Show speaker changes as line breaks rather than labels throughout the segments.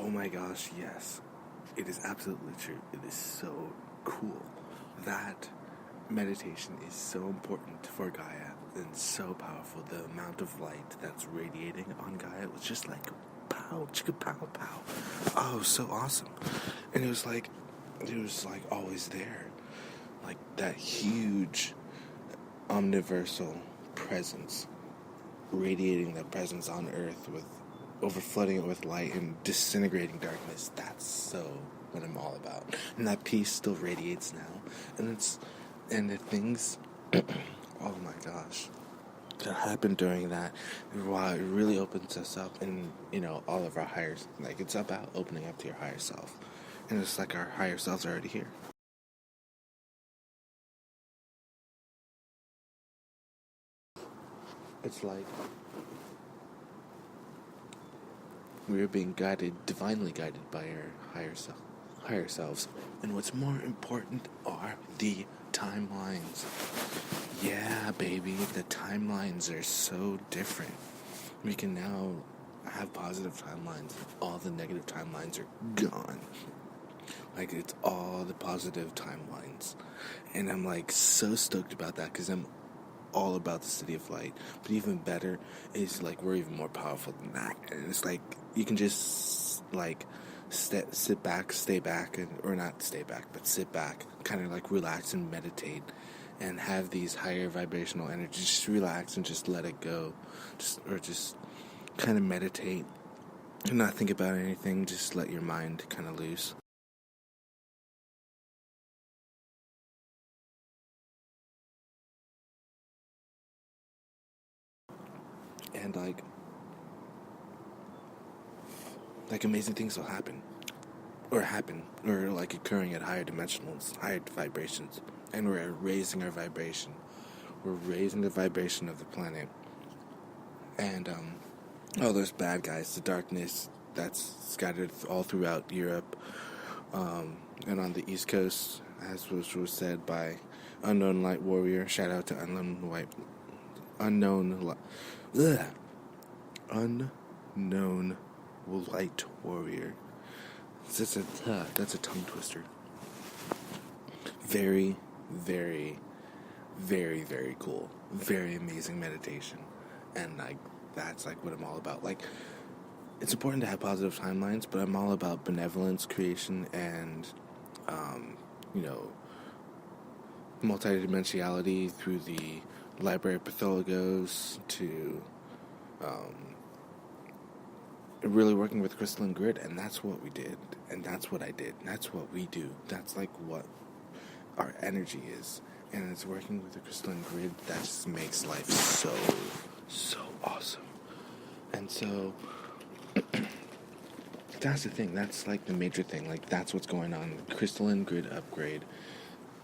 Oh my gosh, yes. It is absolutely true. It is so cool. That meditation is so important for Gaia and so powerful. The amount of light that's radiating on Gaia was just like pow, chicka pow, pow. Oh, so awesome. And it was like always there. Like that huge omniversal presence, radiating that presence on Earth with overflooding it with light and disintegrating darkness. That's so what I'm all about. And that peace still radiates now. And the things oh my gosh, that happened during that, wow, it really opens us up in, all of our higher, like it's about opening up to your higher self. And it's like our higher selves are already here. It's like we are being guided, divinely guided by our higher selves. And what's more important are the timelines. Yeah, baby, the timelines are so different. We can now have positive timelines. All the negative timelines are gone. Like, it's all the positive timelines. And I'm like so stoked about that because I'm all about the City of Light. But even better is like we're even more powerful than that. And it's like you can just like sit back, stay back, or not stay back, but sit back, kind of like relax and meditate, and have these higher vibrational energies. Just relax and just let it go, just kind of meditate and not think about anything. Just let your mind kind of loose. And like amazing things will happen, or like occurring at higher dimensionals, higher vibrations, and we're raising our vibration. We're raising the vibration of the planet, and all those bad guys, the darkness that's scattered all throughout Europe, and on the East Coast, as was said by Unknown Light Warrior. Shout out to Unknown Light Warrior. That's a tongue twister. Very, very, very, very cool. Very amazing meditation. And that's like what I'm all about. Like, it's important to have positive timelines, but I'm all about benevolence, creation, and multidimensionality through the Library of Pathologos to really working with crystalline grid. And that's what we did, and that's what I did, and that's what we do. That's like what our energy is, and it's working with the crystalline grid that just makes life so awesome. And so that's the thing. That's like the major thing. Like, that's what's going on. Crystalline grid upgrade,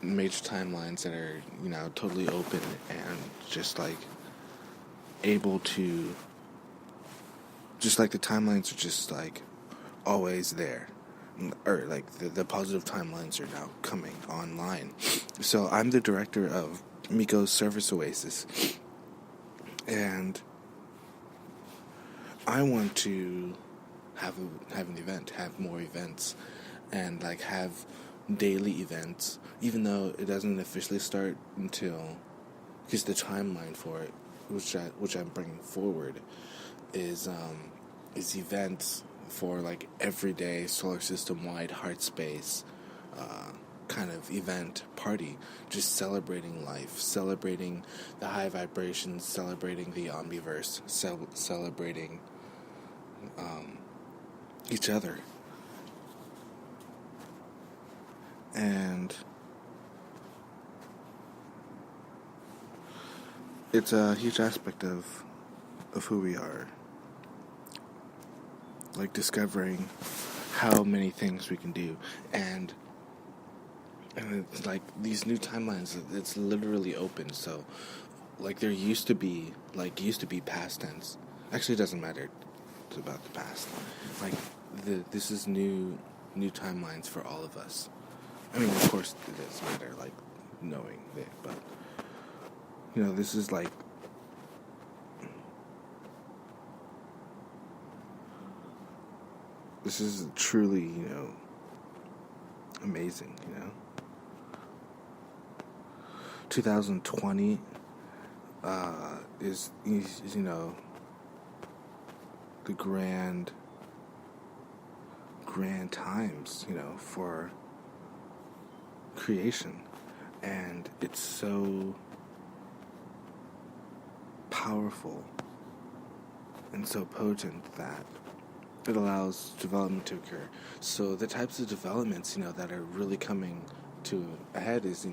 major timelines that are totally open and just like able to, just like the timelines are just like always there, or like the positive timelines are now coming online. So I'm the director of Miko's Service Oasis, and I want to have an event, have more events, and like have daily events, even though it doesn't officially start until, because the timeline for it, which I'm bringing forward, is events for like everyday solar system wide heart space kind of event party, just celebrating life, celebrating the high vibrations, celebrating the omniverse, celebrating each other. And it's a huge aspect of who we are. Like discovering how many things we can do. And it's like these new timelines, it's literally open. So like there used to be past tense. Actually, it doesn't matter. It's about the past. Like this is new timelines for all of us. I mean, of course, it does matter, like, knowing that, but, this is, like, This is truly, amazing, 2020 is the grand times, for creation. And it's so powerful and so potent that it allows development to occur. So the types of developments, that are really coming to a head is,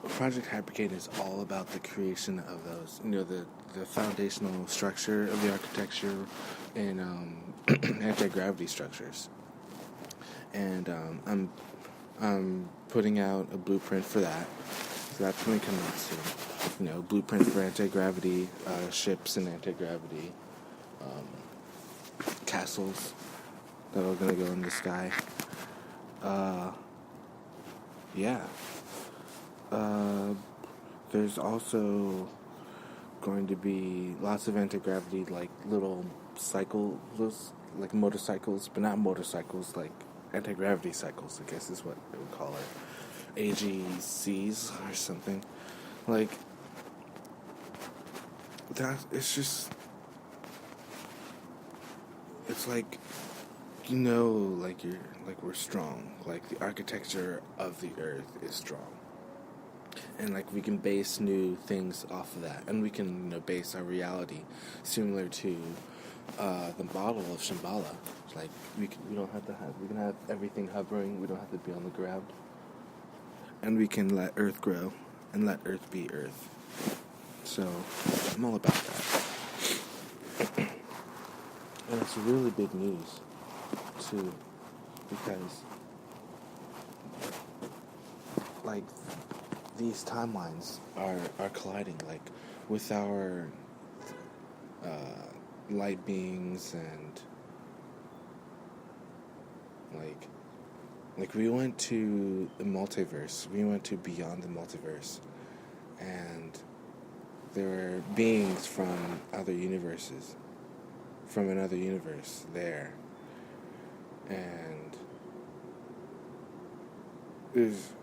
Project Hypercade is all about the creation of those, the foundational structure of the architecture and anti-gravity structures. And I'm putting out a blueprint for that. So that's going to come out soon. Blueprint for anti-gravity ships and anti-gravity castles that are going to go in the sky. There's also going to be lots of anti-gravity, like little cycles, like motorcycles, but not motorcycles, like anti-gravity cycles, I guess is what they would call it. AGCs or something. Like, that, it's like, we're strong. Like, the architecture of the earth is strong. And, we can base new things off of that. And we can, base our reality similar to the model of Shambhala. Like, we can have everything hovering. We don't have to be on the ground. And we can let Earth grow and let Earth be Earth. So, I'm all about that. And it's really big news, too, because, these timelines are colliding, with our light beings and, we went to the multiverse. We went to beyond the multiverse. And there were beings from other universes, from another universe there. And it was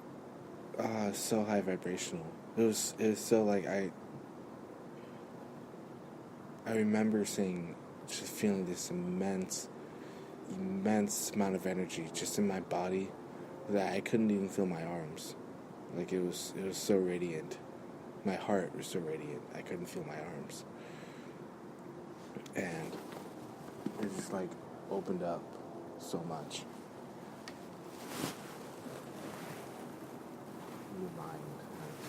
so high vibrational. It was so, I remember just feeling this immense amount of energy just in my body that I couldn't even feel my arms. It was so radiant. My heart was so radiant, I couldn't feel my arms. And it just, opened up so much. Your mind,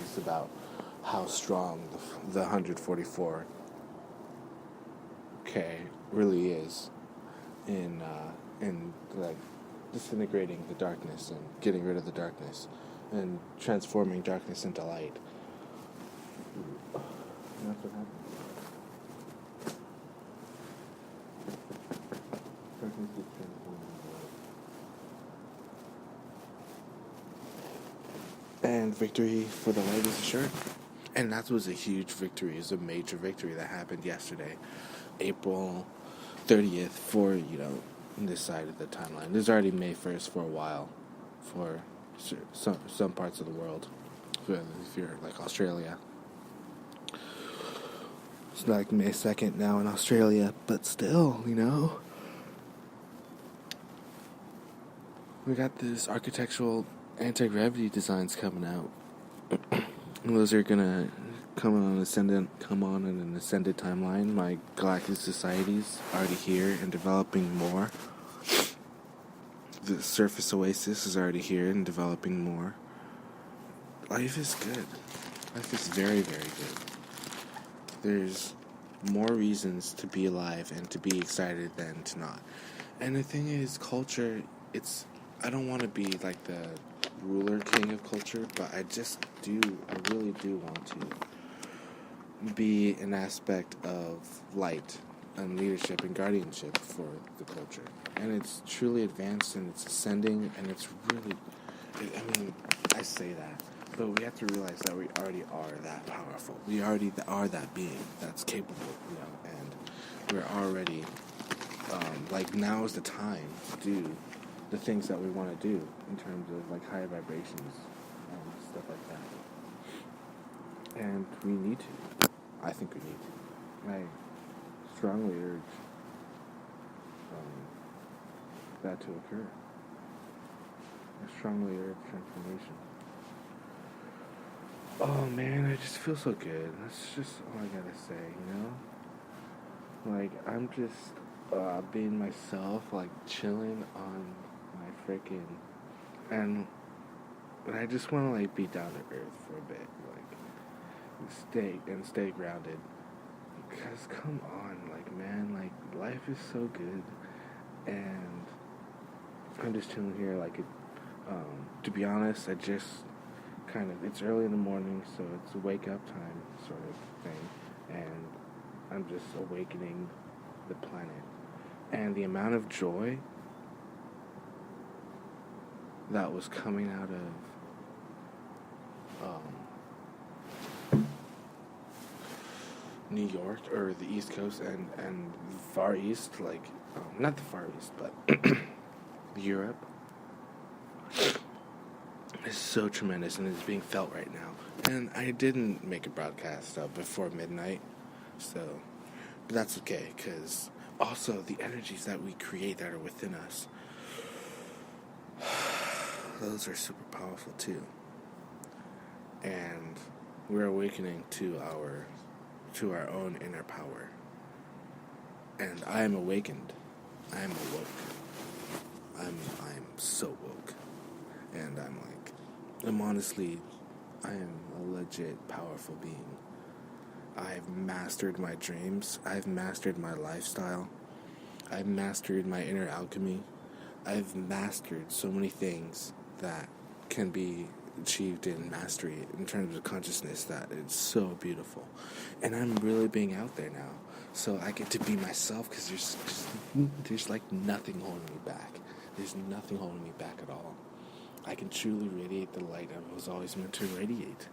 just about how strong the 144K really is in disintegrating the darkness and getting rid of the darkness and transforming darkness into light. And that's what happens. Darkness gets transformed into light. And victory for the light is assured. And that was a huge victory. It was a major victory that happened yesterday, April 30th, for, this side of the timeline. There's already May 1st for a while, for some parts of the world. If you're Australia. It's May 2nd now in Australia, but still, we got this architectural anti-gravity designs coming out. And those are gonna come on an ascended timeline. My galactic society's already here and developing more. The surface oasis is already here and developing more. Life is good. Life is very, very good. There's more reasons to be alive and to be excited than to not. And the thing is, culture, I don't want to be the ruler king of culture, but I really do want to be an aspect of light and leadership and guardianship for the culture. And it's truly advanced and it's ascending and it's really, I say that, but we have to realize that we already are that powerful. We already are that being that's capable, and we're already like, now is the time to do the things that we want to do in terms of, like, higher vibrations and stuff like that. And we need to. I think we need to. I strongly urge that to occur. I strongly urge transformation. Oh man, I just feel so good. That's just all I gotta say, you know? Like, I'm just being myself, like, chilling on my freaking... And I just want to, like, be down to earth for a bit, like, stay grounded. Because, come on, like, man, like, life is so good. And I'm just chilling here, like, to be honest, I just it's early in the morning, so it's a wake up time sort of thing, and I'm just awakening the planet. And the amount of joy that was coming out of New York, or the East Coast, and Far East, like, not the Far East, but Europe, is so tremendous, and it's being felt right now. And I didn't make a broadcast before midnight, but that's okay, because also the energies that we create that are within us, those are super powerful too. And we're awakening to our own inner power. And I am awakened. I am awoke. I'm so woke. And I'm honestly, I am a legit powerful being. I've mastered my dreams. I've mastered my lifestyle. I've mastered my inner alchemy. I've mastered so many things that can be achieved in mastery in terms of consciousness, that it's so beautiful. And I'm really being out there now. So I get to be myself, because there's like nothing holding me back. There's nothing holding me back at all. I can truly radiate the light I was always meant to radiate.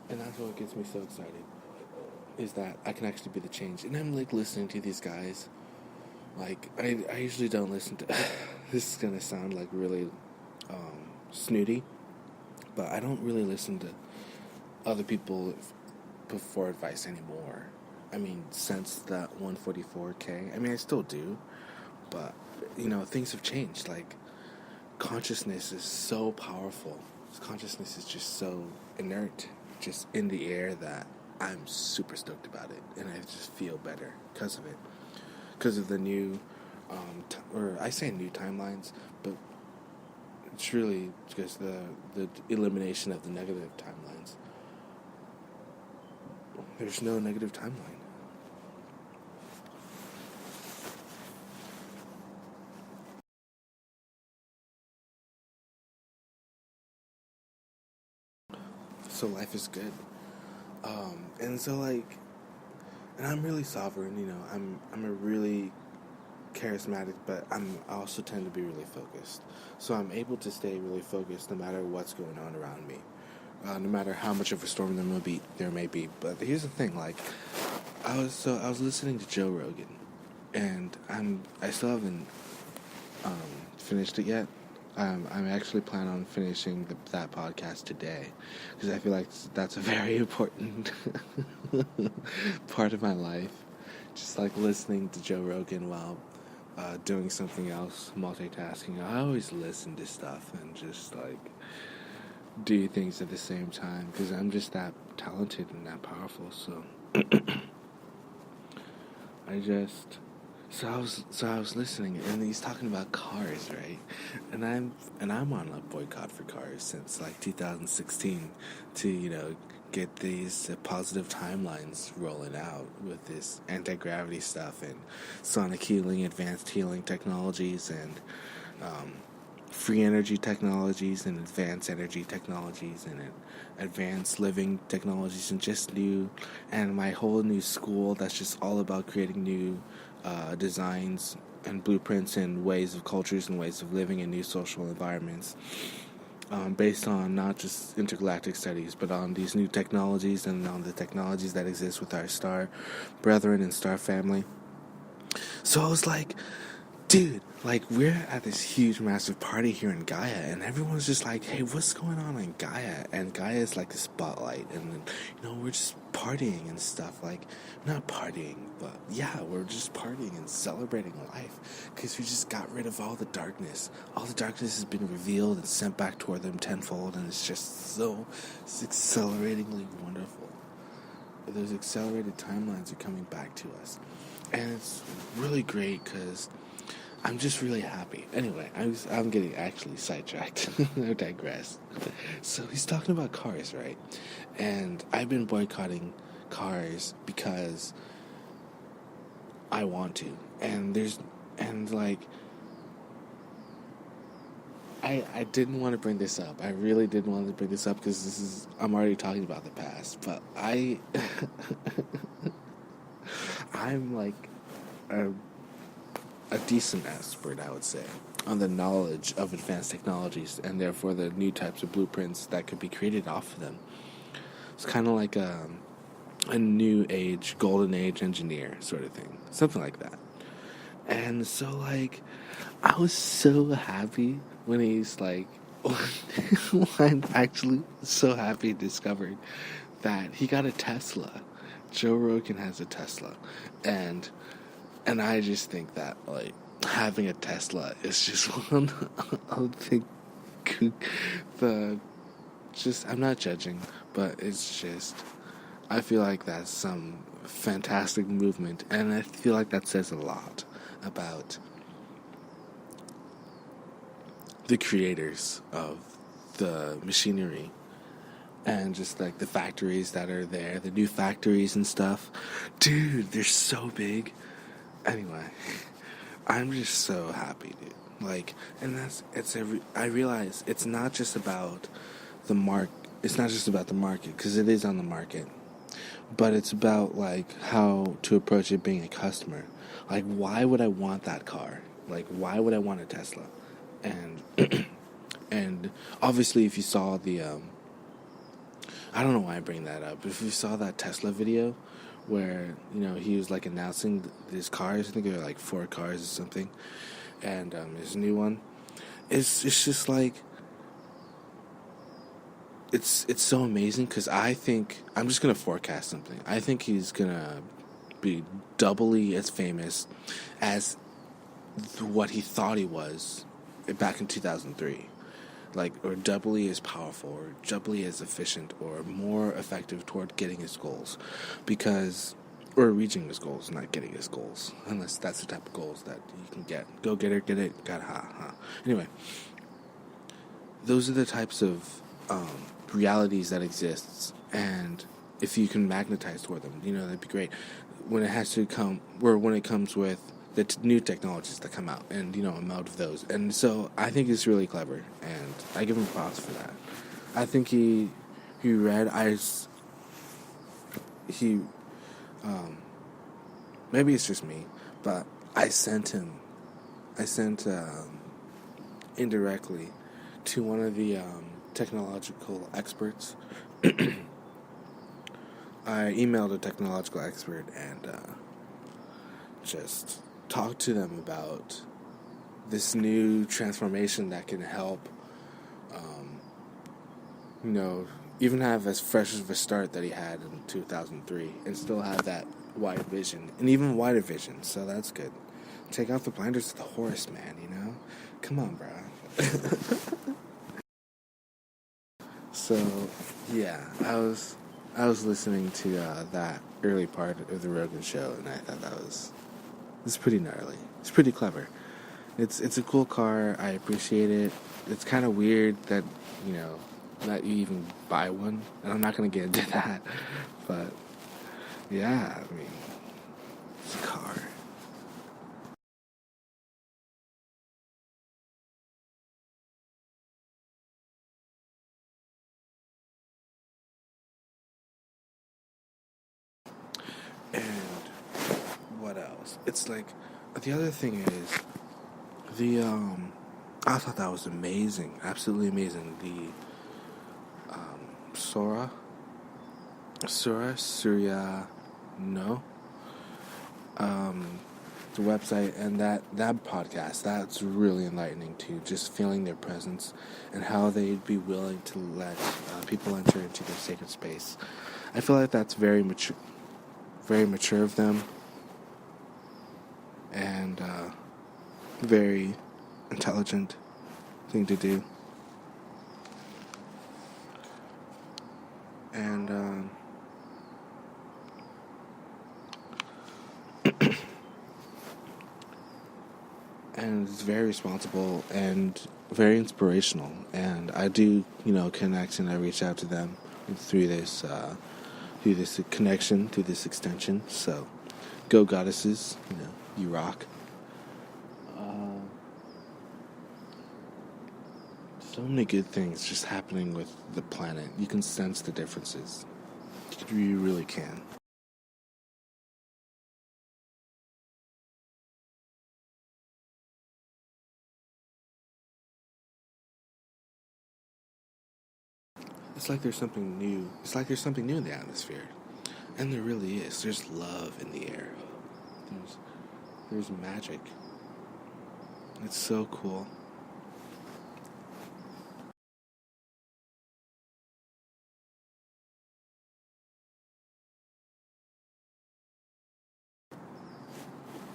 And that's what gets me so excited, is that I can actually be the change. And I'm like listening to these guys. Like, I usually don't listen to... This is going to sound like really snooty, but I don't really listen to other people for advice anymore. I mean, since that 144K, I mean, I still do, but, you know, things have changed. Like, consciousness is so powerful. Consciousness is just so inert, just in the air, that I'm super stoked about it, and I just feel better because of it. Because of the new, or I say new timelines, but it's really because the elimination of the negative timelines. There's no negative timeline. So life is good. And so, like, and I'm really sovereign, you know, I'm a really charismatic, but I also tend to be really focused. So I'm able to stay really focused no matter what's going on around me. No matter how much of a storm there may be. But here's the thing, like, I was listening to Joe Rogan, and I still haven't finished it yet. I'm actually planning on finishing that podcast today, because I feel like that's a very important part of my life. Just like listening to Joe Rogan while doing something else, multitasking. I always listen to stuff and just like do things at the same time, because I'm just that talented and that powerful. So I was listening, and he's talking about cars, right? And I'm on a boycott for cars since like 2016 to, you know, get these positive timelines rolling out with this anti-gravity stuff and sonic healing, advanced healing technologies, and free energy technologies, and advanced energy technologies, and advanced living technologies, and my whole new school that's just all about creating new designs and blueprints and ways of cultures and ways of living in new social environments. based on not just intergalactic studies, but on these new technologies and on the technologies that exist with our star brethren and star family. So I was like, dude, like, we're at this huge, massive party here in Gaia, and everyone's just like, hey, what's going on in Gaia? And Gaia is like the spotlight, and, we're just partying and stuff. Like, not partying, but yeah, we're just partying and celebrating life, because we just got rid of all the darkness. All the darkness has been revealed and sent back toward them tenfold, and it's just it's acceleratingly wonderful. Those accelerated timelines are coming back to us. And it's really great because I'm just really happy. Anyway, I'm getting actually sidetracked. I digress. So he's talking about cars, right? And I've been boycotting cars because I want to. I didn't want to bring this up. I really didn't want to bring this up because I'm already talking about the past. But I'm like a decent expert, I would say, on the knowledge of advanced technologies and therefore the new types of blueprints that could be created off of them. It's kind of like a new age, golden age engineer sort of thing, something like that. And so, like, I was so happy when he's like, I'm actually so happy discovered that he got a Tesla. Joe Rogan has a Tesla, and I just think that, like, having a Tesla is just one of I'm not judging, but it's just, I feel like that's some fantastic movement, and I feel like that says a lot about the creators of the machinery and just like the factories that are there, the new factories and stuff. Dude, they're so big. Anyway, I'm just so happy, dude. Like, and I realize it's not just about it's not just about the market, because it is on the market, but it's about, like, how to approach it being a customer. Like, why would I want that car? Like, why would I want a Tesla? And and obviously, if you saw I don't know why I bring that up, but if you saw that Tesla video where, he was, like, announcing his cars, I think there were, like, 4 cars or something, and his new one, it's just, like, it's so amazing, because I think, I'm just going to forecast something. I think he's going to be doubly as famous as what he thought he was back in 2003. Like, or doubly as powerful, or doubly as efficient, or more effective toward getting his goals, or reaching his goals, not getting his goals, unless that's the type of goals that you can get. Go get it, got ha. Anyway, those are the types of realities that exist, and if you can magnetize toward them, that'd be great. When it comes with the new technologies that come out, and amount of those, and so I think it's really clever, and I give him props for that. I think he maybe it's just me, but I sent indirectly to one of the technological experts. I emailed a technological expert and just talked to them about this new transformation that can help, even have as fresh of a start that he had in 2003 and still have that wide vision, and even wider vision, so that's good. Take off the blinders to the horse, man, Come on, bro. So, yeah, I was listening to that early part of the Rogan show, and I thought it's pretty gnarly. It's pretty clever. It's a cool car. I appreciate it. It's kind of weird that, that you even buy one, and I'm not going to get into that, but yeah, I mean, it's a car. And what else? It's like, the other thing is, I thought that was amazing, absolutely amazing. The Surya, no, the website and that podcast. That's really enlightening too. Just feeling their presence and how they'd be willing to let people enter into their sacred space. I feel like that's very mature of them, and very intelligent thing to do. And and it's very responsible and very inspirational. And I do, connect, and I reach out to them through this connection, through this extension. So, go goddesses, you rock. So many good things just happening with the planet. You can sense the differences. You really can. It's like there's something new. It's like there's something new in the atmosphere. And there really is. There's love in the air. There's magic. It's so cool.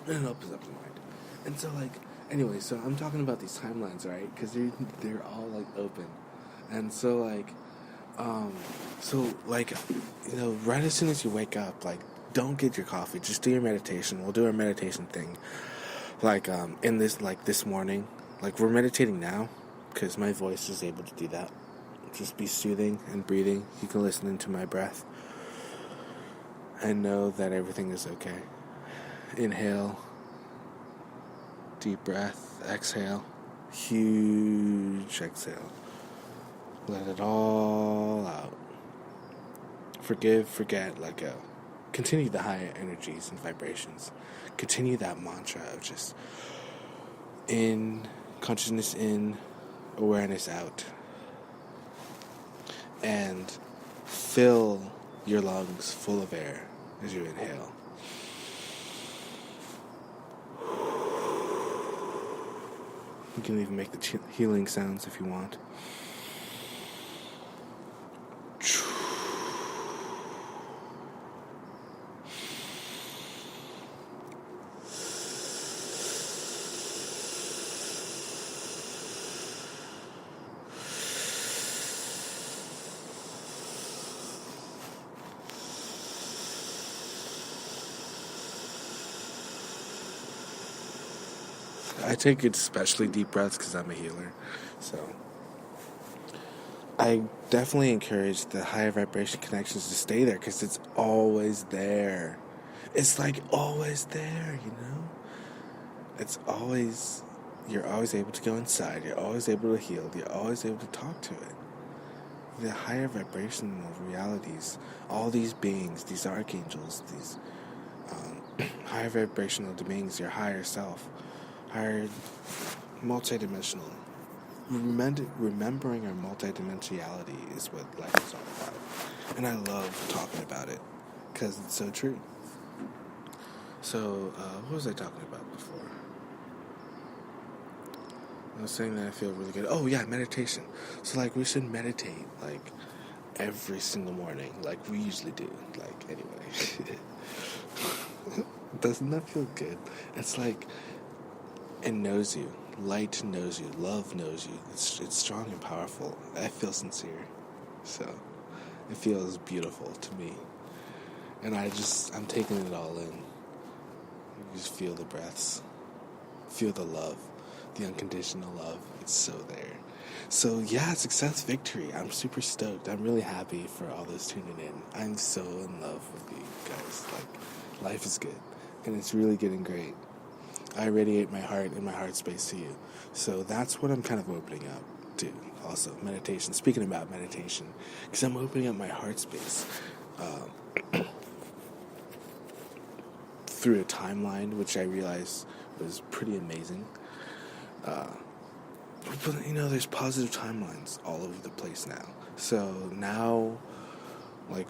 And it opens up the mind. And so, anyway, so I'm talking about these timelines, right? Because they're all, open. And so, right as soon as you wake up, don't get your coffee. Just do your meditation. We'll do our meditation thing. This morning. We're meditating now, because my voice is able to do that. Just be soothing and breathing. You can listen into my breath. And know that everything is okay. Inhale. Deep breath. Exhale. Huge exhale. Let it all out. Forgive, forget, let go. Continue the higher energies and vibrations. Continue that mantra of just in, consciousness in, awareness out. And fill your lungs full of air as you inhale. You can even make the healing sounds if you want. I take especially deep breaths because I'm a healer. So I definitely encourage the higher vibration connections to stay there because it's always there. It's always there, It's always, you're always able to go inside. You're always able to heal. You're always able to talk to it. The higher vibrational realities, all these beings, these archangels, these higher vibrational beings, your higher self, higher multidimensional. Remembering our multidimensionality is what life is all about. And I love talking about it because it's so true. So, what was I talking about before? I was saying that I feel really good. Oh, yeah, meditation. So, we should meditate, every single morning, like we usually do. Anyway. Doesn't that feel good? It's it knows you. Light knows you. Love knows you. It's strong and powerful. I feel sincere. So, it feels beautiful to me. And I'm taking it all in. You just feel the breaths. Feel the love. The unconditional love. It's so there. So, yeah, success, victory. I'm super stoked. I'm really happy for all those tuning in. I'm so in love with you guys. Life is good. And it's really getting great. I radiate my heart and my heart space to you. So that's what I'm kind of opening up to. Also, meditation. Speaking about meditation, because I'm opening up my heart space through a timeline, which I realized was pretty amazing. But, there's positive timelines all over the place now. So now, like,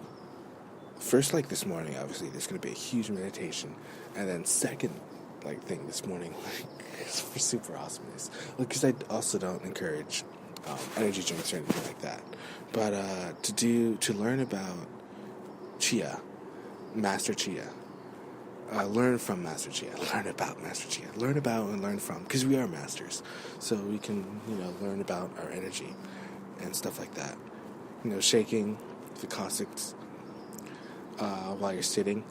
first, like, this morning, obviously, there's going to be a huge meditation. And then second, like, thing this morning, like, it's super awesomeness. Because I also don't encourage energy drinks or anything like that. But to learn about Chia, Master Chia. Learn from Master Chia. Learn about Master Chia. Learn about and learn from. Because we are masters. So we can, learn about our energy and stuff like that. Shaking the caustics while you're sitting.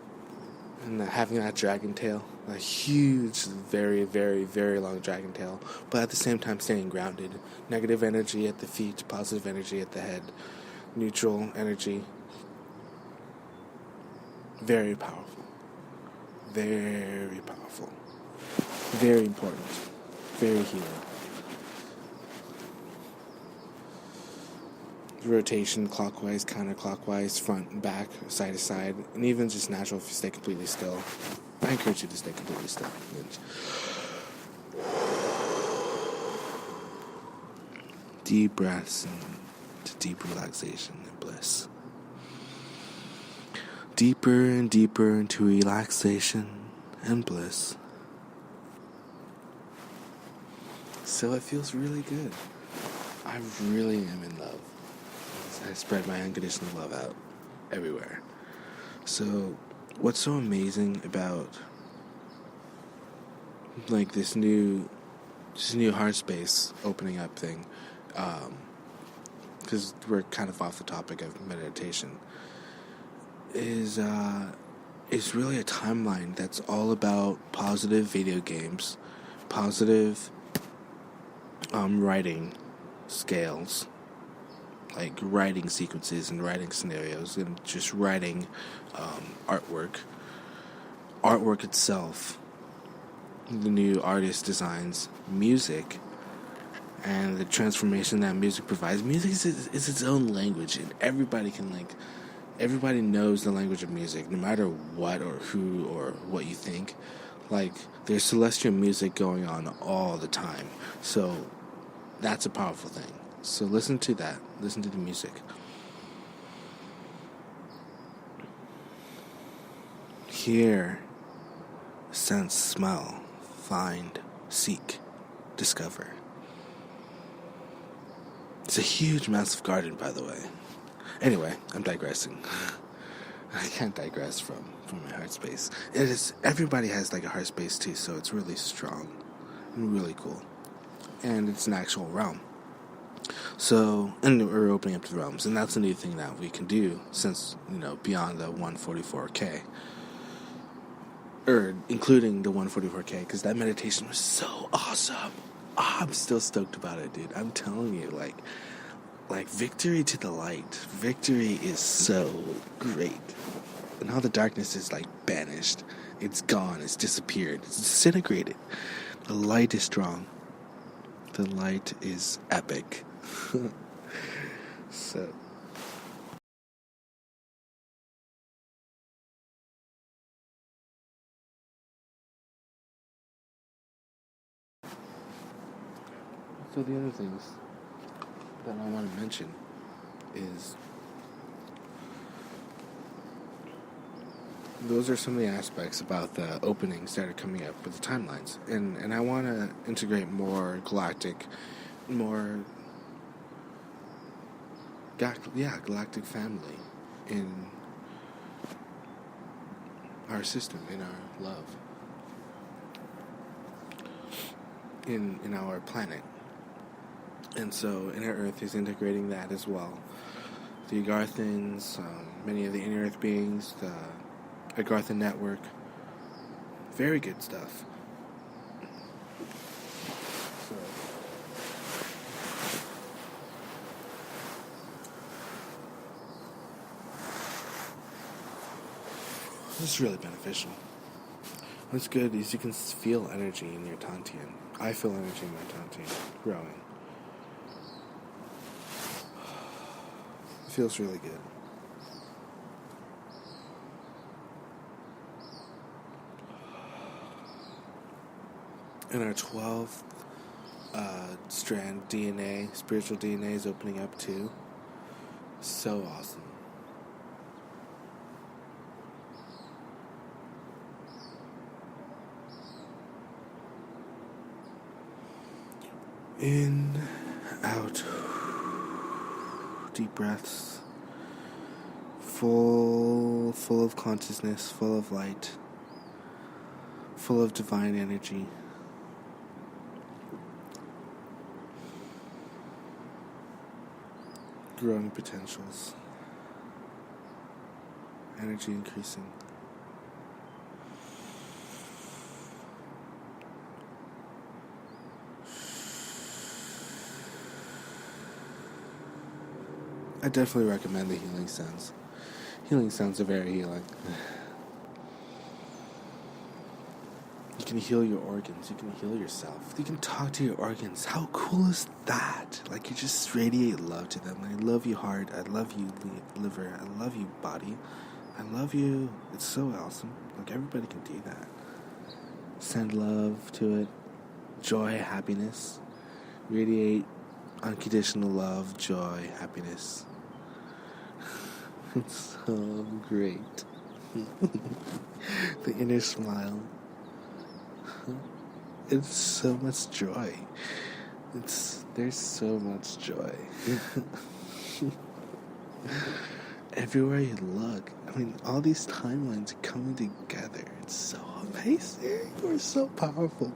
And having that dragon tail. A huge, very, very, very long dragon tail. But at the same time staying grounded. Negative energy at the feet. Positive energy at the head. Neutral energy. Very powerful. Very powerful. Very important. Very healing. Rotation, clockwise, counterclockwise, front and back, side to side, and even just natural if you stay completely still. I encourage you to stay completely still. Deep breaths into deep relaxation and bliss. Deeper and deeper into relaxation and bliss. So it feels really good. I really am in love. I spread my unconditional love out everywhere. So what's so amazing about like this new heart space opening up thing, because we're kind of off the topic of meditation, is really a timeline that's all about positive video games, positive writing scales, like writing sequences and writing scenarios and just writing artwork itself, the new artist designs, music, and the transformation that music provides. Music is its own language, and everybody knows the language of music, no matter what or who or what you think. Like, there's celestial music going on all the time. So that's a powerful thing. So listen to that. Listen to the music. Hear, sense, smell, find, seek, discover. It's a huge, massive garden, by the way. Anyway, I'm digressing. I can't digress from my heart space. Everybody has like a heart space too, so it's really strong and really cool. And it's an actual realm. So, and we're opening up to the realms, and that's a new thing that we can do since, beyond the 144K. Or including the 144K, because that meditation was so awesome. Oh, I'm still stoked about it, dude. I'm telling you, like victory to the light. Victory is so great. And all the darkness is like banished. It's gone. It's disappeared. It's disintegrated. The light is strong. The light is epic. So the other things that I want to mention is those are some of the aspects about the openings that are coming up with the timelines, and I want to integrate more galactic family in our system, in our love, in our planet. And so Inner Earth is integrating that as well. The Agarthans, many of the Inner Earth beings, the Agarthan network. Very good stuff. So, this is really beneficial. What's good is you can feel energy in your Tantian. I feel energy in my Tantian growing. It feels really good. In our 12th strand DNA, spiritual DNA is opening up too. So awesome. In, out, deep breaths, full of consciousness, full of light, full of divine energy. Growing potentials, energy increasing. I definitely recommend the healing sounds. Healing sounds are very healing. You can heal your organs. You can heal yourself. You can talk to your organs. How cool is that? Like, you just radiate love to them. I love you, heart. I love you, liver. I love you, body. I love you. It's so awesome. Like, everybody can do that. Send love to it. Joy, happiness. Radiate unconditional love, joy, happiness. It's so great. The inner smile. It's so much joy. There's so much joy. Everywhere you look, I mean, all these timelines are coming together. It's so amazing. We're so powerful.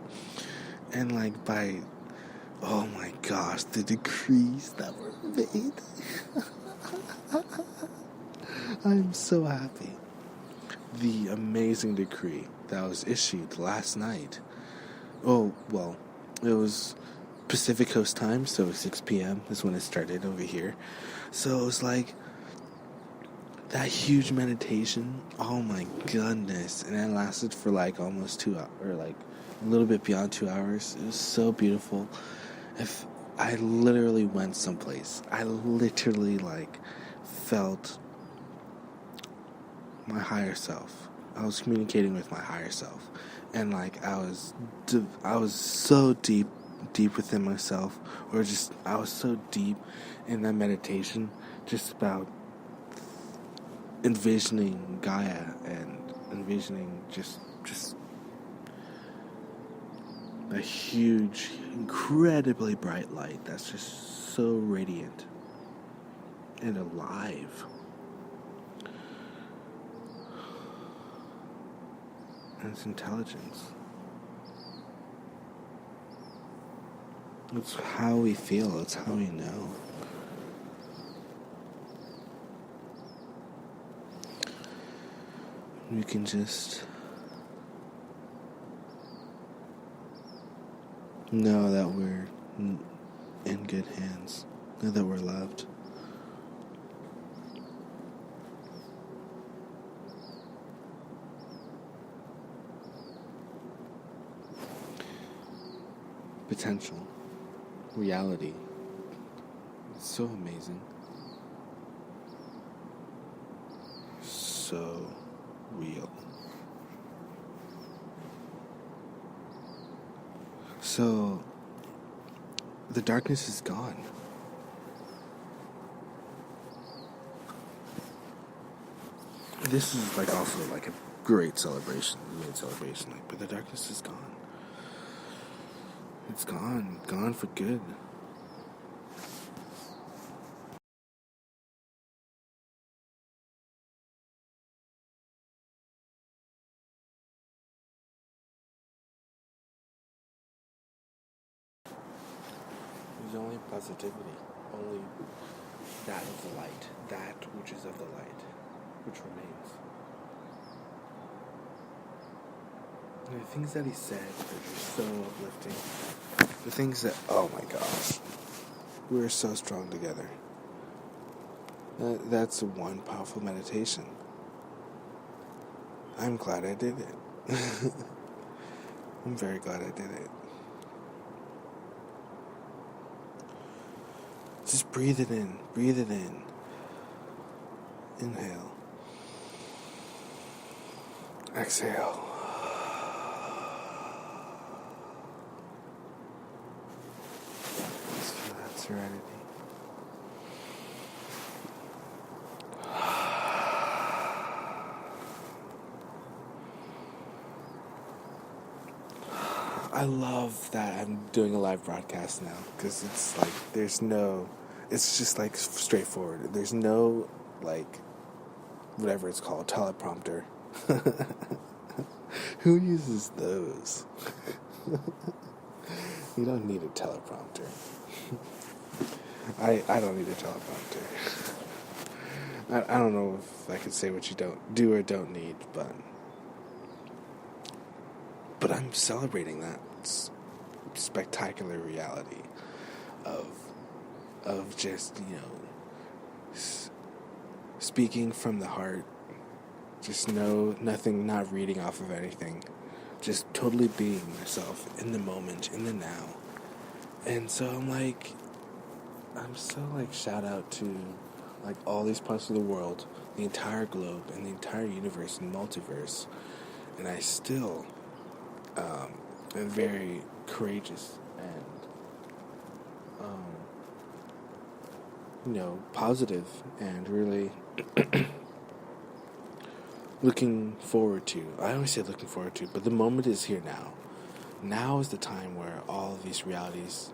And like oh my gosh, the decrees that were made. I'm so happy. The amazing decree that was issued last night. Oh, well, it was Pacific Coast time, so 6 p.m. is when it started over here. So it was like that huge meditation. Oh my goodness. And it lasted for like almost 2 hours, or like a little bit beyond 2 hours. It was so beautiful. If I literally went someplace, I literally like felt my higher self. I was communicating with my higher self, and like I was so deep within myself, or just I was so deep in that meditation, just about envisioning Gaia and envisioning just a huge, incredibly bright light that's just so radiant and alive. And it's intelligence. It's how we feel. It's how we know. We can just know that we're in good hands. Know that we're loved. Potential, reality. It's so amazing. So real. So the darkness is gone. This is like also like a great celebration, like, but the darkness is gone. It's gone for good. There's only positivity, only that of the light, that which is of the light, which remains. And the things that he said are just so uplifting. The things that, oh my gosh, we're so strong together. That's one powerful meditation. I'm glad I did it. I'm very glad I did it. Just breathe it in. Breathe it in. Inhale. Exhale. serenity. I love that I'm doing a live broadcast now, because it's like it's just like straightforward. There's no like whatever it's called, teleprompter. Who uses those? You don't need a teleprompter. I don't need a teleprompter. I don't know if I could say what you don't do or don't need, but I'm celebrating that spectacular reality of just, speaking from the heart, just nothing, not reading off of anything, just totally being myself in the moment, in the now. And so I'm so shout out to all these parts of the world, the entire globe, and the entire universe and multiverse. And I still am very courageous and positive, and really looking forward to. I always say looking forward to, but the moment is here now. Now is the time where all of these realities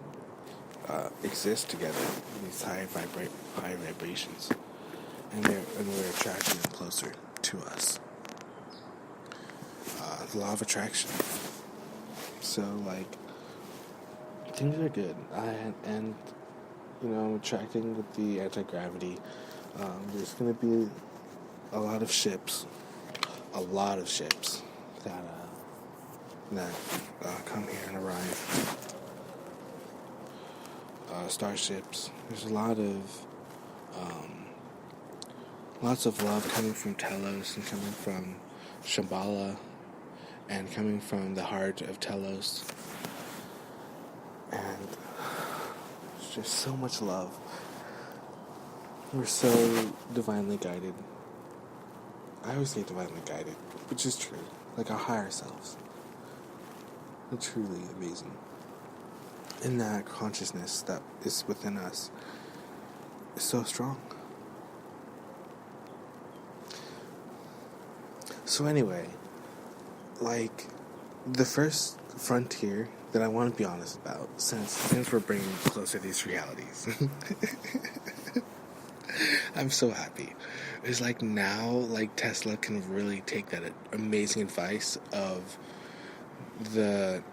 exist together, these high vibrations, and we're attracting them closer to us. The law of attraction. So things are good. I'm attracting with the anti-gravity. There's going to be a lot of ships that come here and arrive. Starships. There's a lot of lots of love coming from Telos and coming from Shambhala and coming from the heart of Telos. And it's just so much love. We're so divinely guided. I always say divinely guided, which is true. Like our higher selves. They're truly amazing. And that consciousness that is within us is so strong. So anyway, the first frontier that I want to be honest about, since we're bringing closer these realities, I'm so happy. It's now, Tesla can really take that amazing advice of the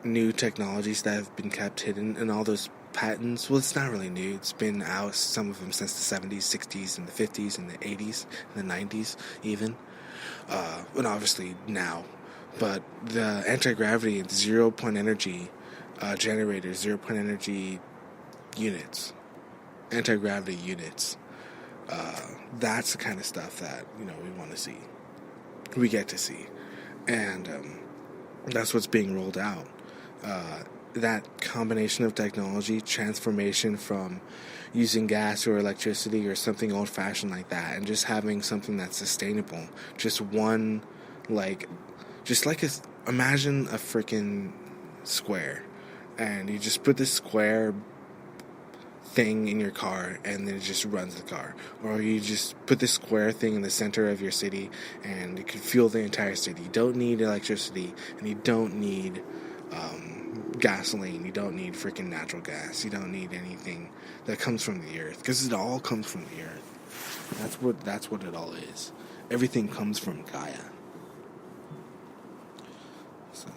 new technologies that have been kept hidden and all those patents. Well, it's not really new. It's been out, some of them, since the 70s, 60s, and the 50s, and the 80s, and the 90s, even. And obviously now. But the anti-gravity and zero-point energy generators, zero-point energy units, anti-gravity units, that's the kind of stuff that, we want to see. We get to see. And that's what's being rolled out. That combination of technology, transformation from using gas or electricity or something old-fashioned like that, and just having something that's sustainable. Just one, imagine a freaking square, and you just put this square thing in your car, and then it just runs the car. Or you just put this square thing in the center of your city, and it can fuel the entire city. You don't need electricity, and you don't need gasoline. You don't need freaking natural gas. You don't need anything that comes from the earth, because it all comes from the earth. That's what it all is. Everything comes from Gaia. So.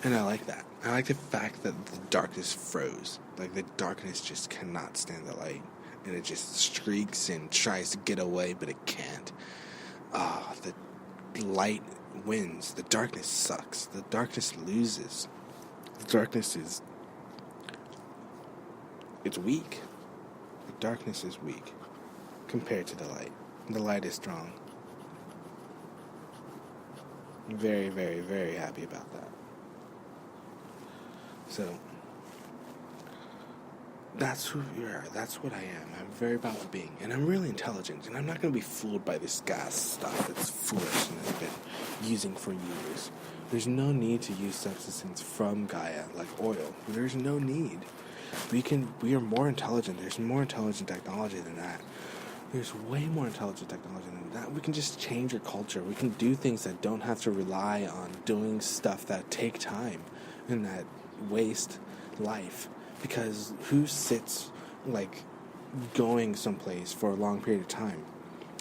And I like that. I like the fact that the darkness froze. The darkness just cannot stand the light. And it just streaks and tries to get away, but it can't. The light wins. The darkness sucks. The darkness loses. The darkness it's weak. The darkness is weak compared to the light. The light is strong. I'm very, very, very happy about that. So, That's who we are. That's what I am. I'm very powerful being, and I'm really intelligent. And I'm not going to be fooled by this gas stuff that's foolish and has been using for years. There's no need to use substances from Gaia like oil. There's no need. We are more intelligent. There's more intelligent technology than that. There's way more intelligent technology than that. We can just change our culture. We can do things that don't have to rely on doing stuff that take time and that waste life. Because who sits, like, going someplace for a long period of time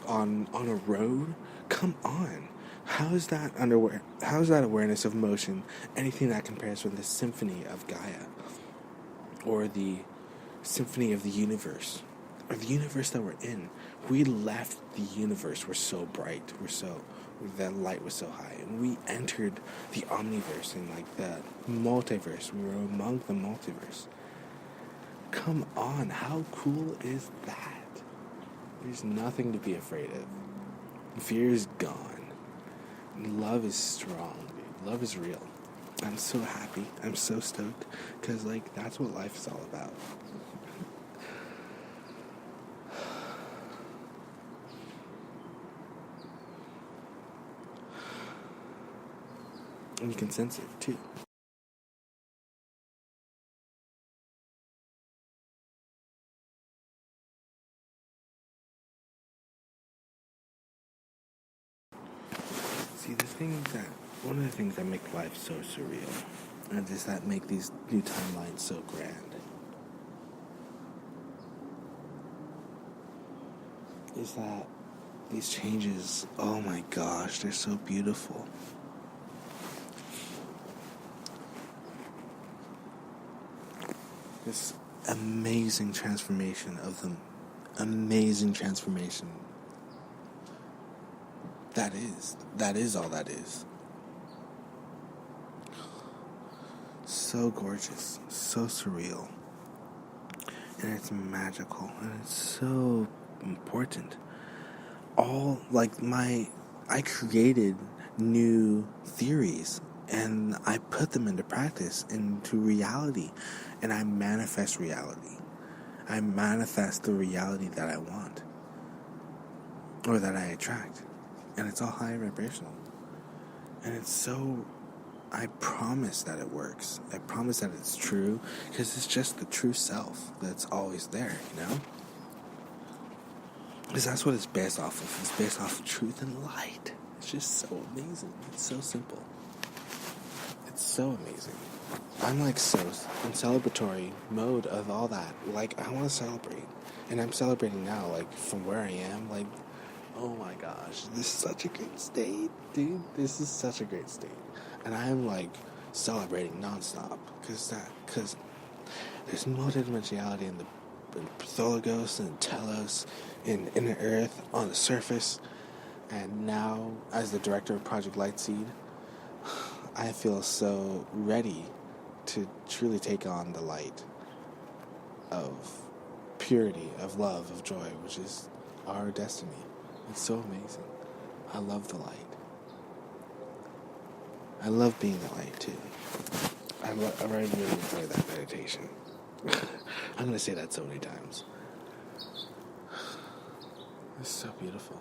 on a road? Come on. How is that awareness of motion anything that compares with the symphony of Gaia? Or the symphony of the universe? Or the universe that we're in? We left the universe. We're so bright. That light was so high. And we entered the omniverse and, like, the multiverse. We were among the multiverse. Come on, how cool is that? There's nothing to be afraid of. Fear is gone. Love is strong, dude. Love is real. I'm so happy. I'm so stoked. Because, like, that's what life is all about. And you can sense it, too. See, one of the things that make life so surreal, and just that make these new timelines so grand, is that these changes, oh my gosh, they're so beautiful. This amazing transformation of them, amazing transformation. That is all that is. So gorgeous, so surreal, and it's magical, and it's so important. I created new theories, and I put them into practice, into reality, and I manifest reality. I manifest the reality that I want, or that I attract. And it's all high vibrational. And I promise that it works. I promise that it's true, because it's just the true self that's always there, you know? Because that's what it's based off of. It's based off of truth and light. It's just so amazing. It's so simple. It's so amazing. I'm like so in celebratory mode of all that. Like, I want to celebrate. And I'm celebrating now, like, from where I am, like, oh my gosh, this is such a great state, dude. This is such a great state. And I'm, like, celebrating nonstop. Because there's multidimensionality in the Pathologos and Telos, in the earth, on the surface. And now, as the director of Project Lightseed, I feel so ready to truly take on the light of purity, of love, of joy, which is our destiny. It's so amazing. I love the light. I love being the light, too. I really enjoy that meditation. I'm going to say that so many times. It's so beautiful.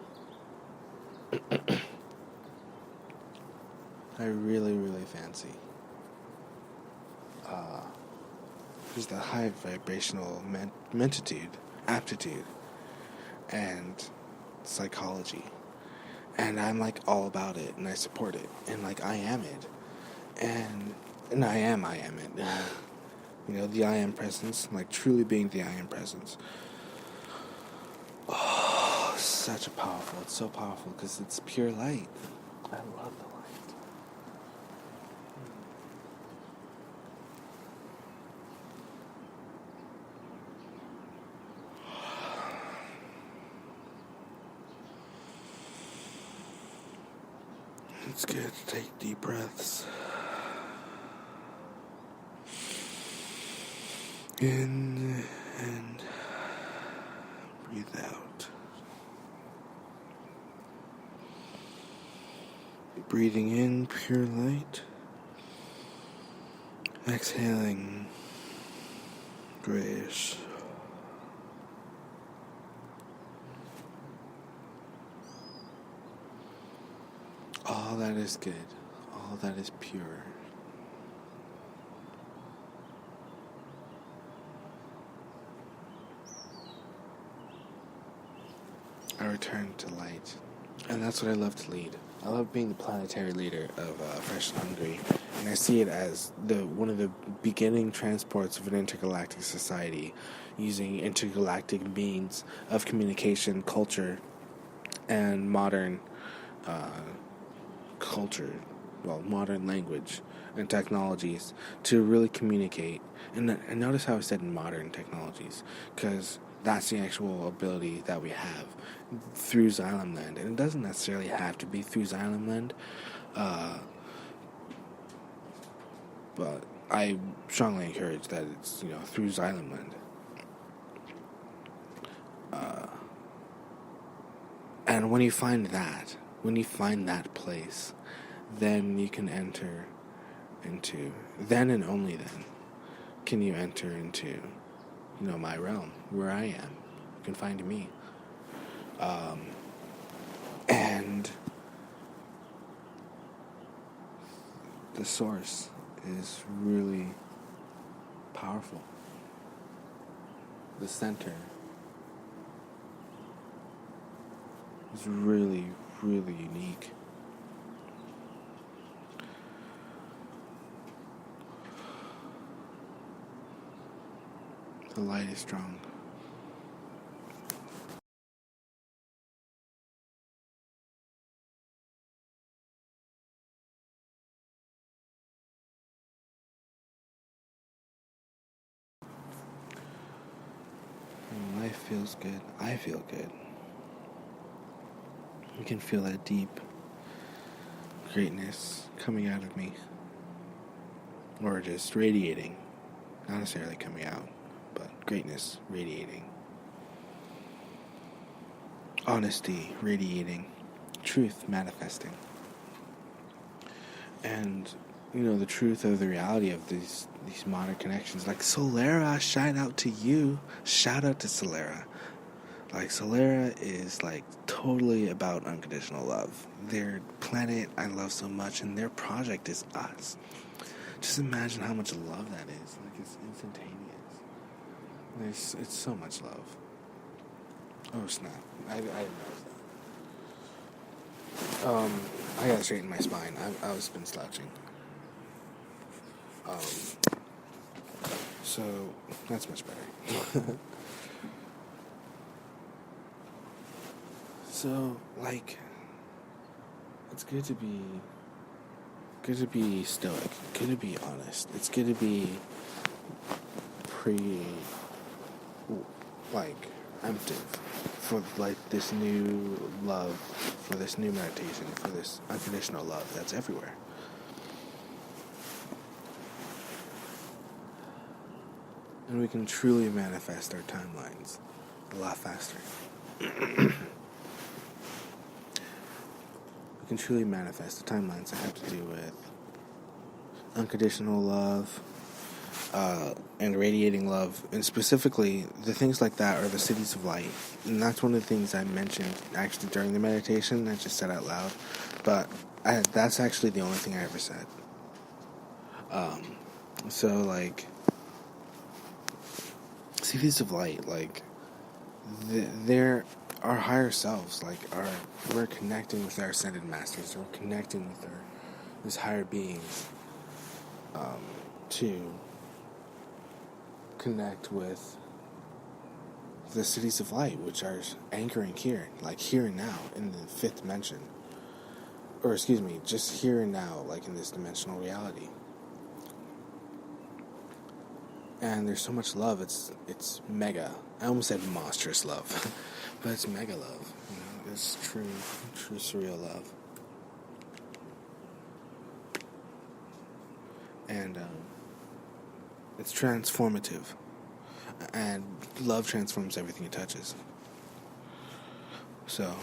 I really, really fancy just the high vibrational aptitude, and psychology. And I'm, like, all about it, and I support it, and, like, I am it. And I am it. You know, the I am presence, like, truly being the I am presence. Oh, it's so powerful, because it's pure light. I love the light. It's good to take deep breaths. In and breathe out. Breathing in pure light. Exhaling grace. All that is good, all that is pure. I return to light. And that's what I love to lead. I love being the planetary leader of Fresh and Hungry. And I see it as one of the beginning transports of an intergalactic society, using intergalactic means of communication, culture, and modern modern language and technologies to really communicate. And notice how I said modern technologies, because that's the actual ability that we have through Xylem Land. And it doesn't necessarily have to be through Xylem Land, but I strongly encourage that it's, through Xylem Land. And when you find that place, then you can enter into, then and only then, can you enter into, my realm, where I am. You can find me. And the source is really powerful. The center is really, really unique. The light is strong. And life feels good. I feel good. You can feel that deep greatness coming out of me. Or just radiating. Not necessarily coming out, but greatness radiating. Honesty radiating. Truth manifesting. And, the truth of the reality of these modern connections. Like Solera, shout out to you. Shout out to Solera. Like, Solera is, totally about unconditional love. Their planet I love so much, and their project is us. Just imagine how much love that is. It's instantaneous. It's so much love. Oh, snap. I didn't know that. I gotta straighten my spine. I've been slouching. So, that's much better. So, it's good to be stoic, good to be honest. It's good to be emptive for this new love, for this new meditation, for this unconditional love that's everywhere. And we can truly manifest our timelines a lot faster. We can truly manifest the timelines that have to do with unconditional love, and radiating love, and specifically the things like that are the cities of light. And that's one of the things I mentioned actually during the meditation. I just said out loud, but that's actually the only thing I ever said. Cities of light, they're our higher selves. We're connecting with our ascended masters. We're connecting with these higher beings, to connect with the cities of light, which are anchoring here, here and now, in the fifth dimension. Or, excuse me, just here and now, in this dimensional reality. And there's so much love, it's mega. I almost said monstrous love, but it's mega love. It's true surreal love. And it's transformative. And love transforms everything it touches. So,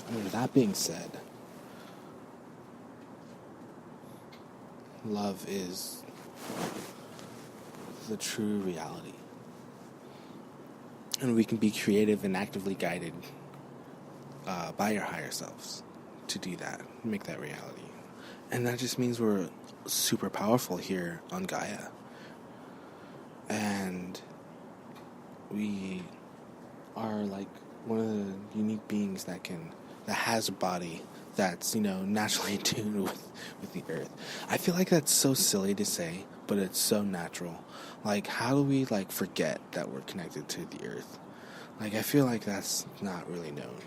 with that being said, love is the true reality. And we can be creative and actively guided by our higher selves to do that, make that reality. And that just means we're super powerful here on Gaia. And we are like one of the unique beings that has a body that's, naturally attuned with the earth. I feel like that's so silly to say, but it's so natural. Like, how do we, forget that we're connected to the earth? Like, I feel like that's not really known.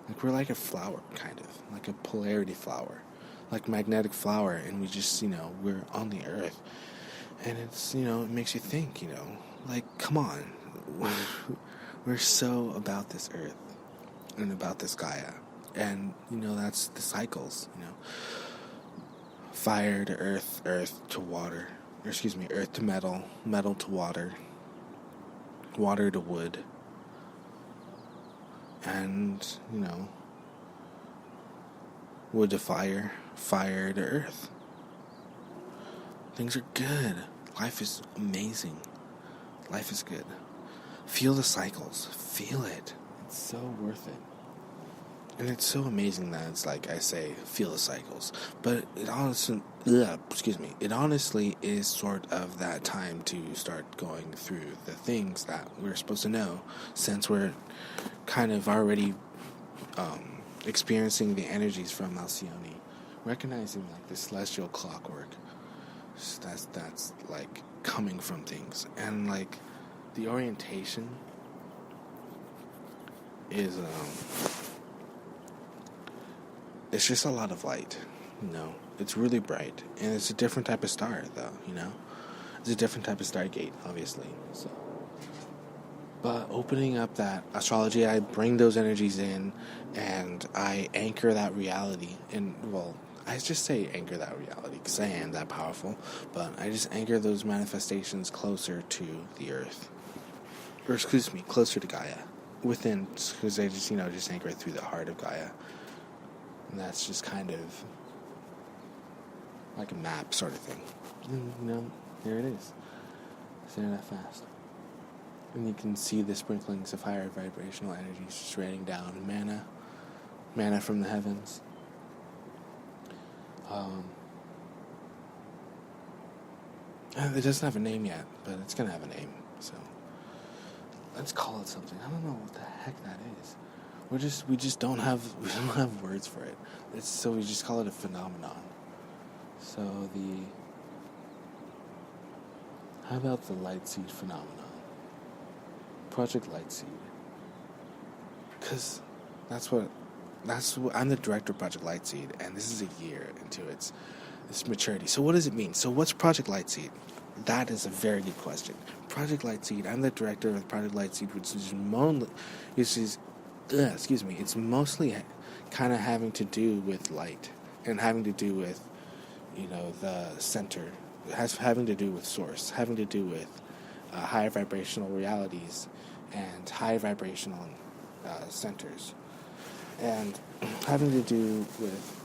Like, we're like a flower, kind of. Like a polarity flower. Like magnetic flower, and we just, we're on the earth. And it's, it makes you think, like, come on. We're so about this earth and about this Gaia. And, that's the cycles, Fire to earth, earth to water. Earth to metal, metal to water, water to wood. And, wood to fire, fire to earth. Things are good. Life is amazing. Life is good. Feel the cycles. Feel it. It's so worth it. And it's so amazing that it's like I say, feel the cycles. But it honestly is sort of that time to start going through the things that we're supposed to know, since we're kind of already experiencing the energies from Alcyone, recognizing like the celestial clockwork that's like coming from things, and like the orientation is it's just a lot of light, it's really bright, and it's a different type of star though, it's a different type of stargate, obviously. So, but opening up that astrology, I bring those energies in, and I anchor that reality. And, well, I just say anchor that reality because I am that powerful. But I just anchor those manifestations closer to the earth. Or, closer to Gaia. Within, because I just, just anchor it through the heart of Gaia. And that's just kind of like a map sort of thing. And, there it is. Isn't that fast? And you can see the sprinklings of higher vibrational energies just raining down mana from the heavens. It doesn't have a name yet, but it's gonna have a name. So let's call it something. I don't know what the heck that is. We don't have words for it. So we just call it a phenomenon. So how about the light seed phenomenon? Project Lightseed, because that's what I'm the director of Project Lightseed, and this is a year into its maturity. So what does it mean? So what's Project Lightseed? That is a very good question. Project Lightseed. I'm the director of Project Lightseed, which is it's mostly kind of having to do with light and having to do with the center. It has having to do with source, having to do with higher vibrational realities and high vibrational centers, and having to do with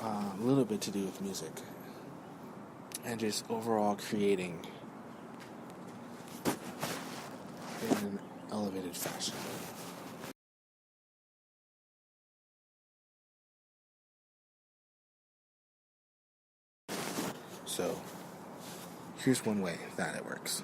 a little bit to do with music, and just overall creating in an elevated fashion. So, here's one way that it works.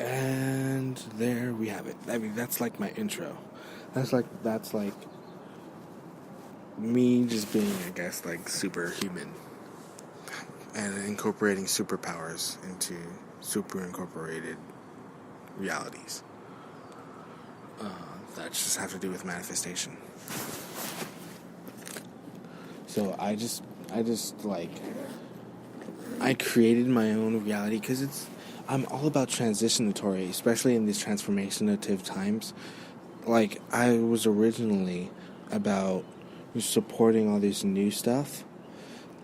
And there we have it. I mean, that's like my intro. That's like me just being, I guess, like superhuman and incorporating superpowers into super incorporated realities. That just have to do with manifestation. So I created my own reality because I'm all about transitionatory, especially in these transformative times. Like, I was originally about supporting all this new stuff,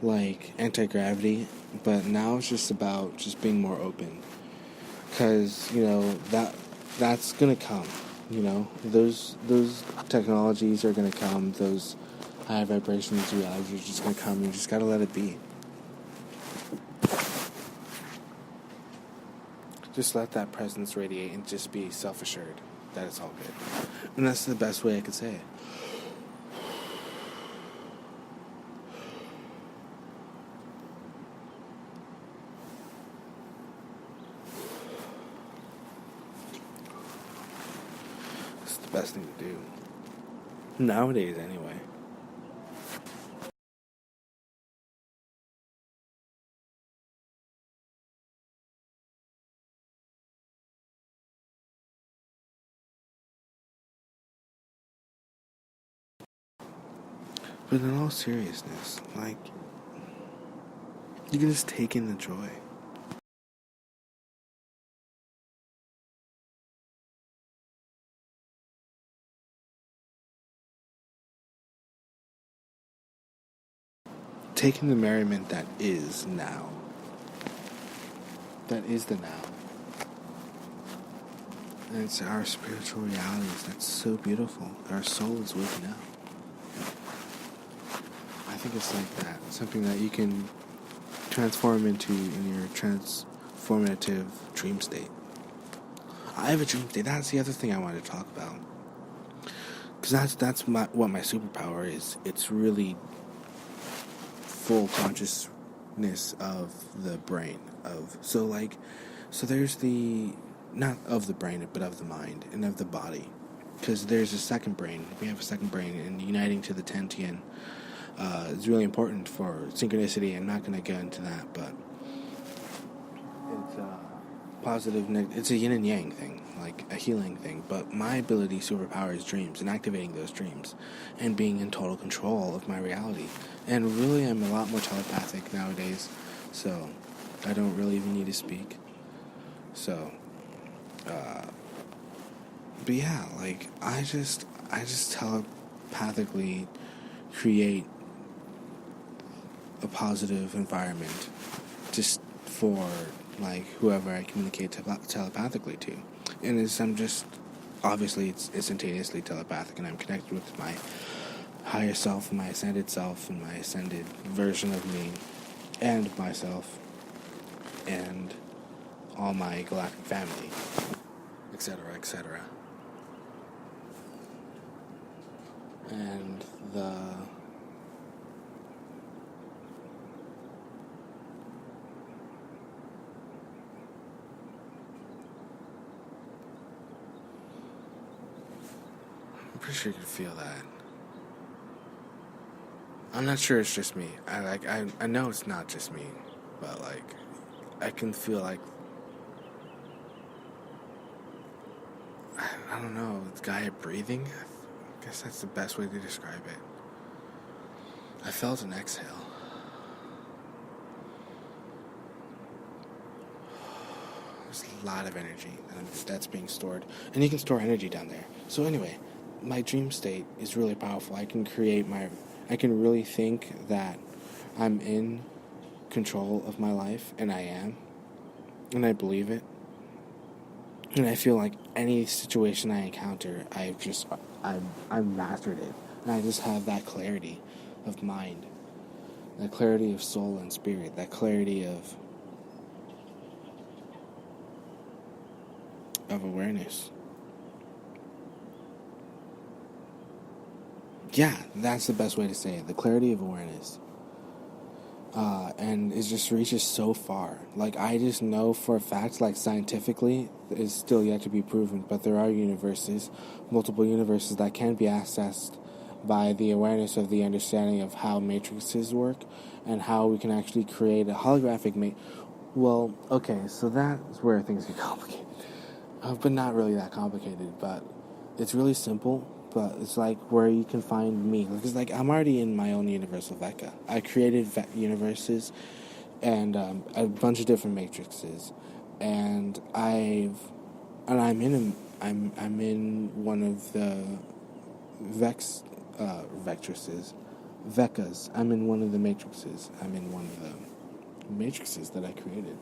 like anti-gravity, but now it's just about just being more open. Because, that's gonna come, those technologies are gonna come, those high vibrations realities are just gonna come, you just gotta let it be. Just let that presence radiate and just be self-assured that it's all good. And that's the best way I could say it. It's the best thing to do. Nowadays, anyway. But in all seriousness, like, you can just take in the joy. Take in the merriment that is now. That is the now. And it's our spiritual realities that's so beautiful. Our soul is waking up. I think it's like that. Something that you can transform into in your transformative dream state. I have a dream state. That's the other thing I wanted to talk about. Because that's what my superpower is. It's really full consciousness of the brain. So there's the, not of the brain, but of the mind and of the body. Because there's a second brain. We have a second brain, and uniting to the Tentian is really important for synchronicity. I'm not going to go into that, but it's positive, it's a yin and yang thing, like a healing thing. But my ability, superpower, is dreams, and activating those dreams, and being in total control of my reality. And really, I'm a lot more telepathic nowadays, so I don't really even need to speak. So, but yeah, like, I just telepathically create a positive environment just for, like, whoever I communicate telepathically to. And obviously it's instantaneously telepathic, and I'm connected with my higher self, my ascended self, and my ascended version of me, and myself, and all my galactic family, etc., etc. And I'm pretty sure you can feel that. I'm not sure it's just me. I know it's not just me, but, like, I can feel, like, I don't know, it's Gaia breathing. I guess that's the best way to describe it. I felt an exhale. There's a lot of energy that's being stored, and you can store energy down there. So anyway, my dream state is really powerful. I can really think that I'm in control of my life, and I am, and I believe it. And I feel like any situation I encounter, I've mastered it. And I just have that clarity of mind, that clarity of soul and spirit, that clarity of awareness. Yeah, that's the best way to say it. The clarity of awareness.
and it just reaches so far. Like, I just know for a fact, like, scientifically, it's still yet to be proven, but there are universes, multiple universes, that can be accessed by the awareness of the understanding of how matrices work and how we can actually create a holographic Well, okay, so that's where things get complicated. But not really that complicated, but it's really simple, but it's like where you can find me. Because, like, I'm already in my own universe of Vecca. I created universes and a bunch of different matrices, and I'm in one of the vectrices, Veccas. I'm in one of the matrices. I'm in one of the matrices that I created,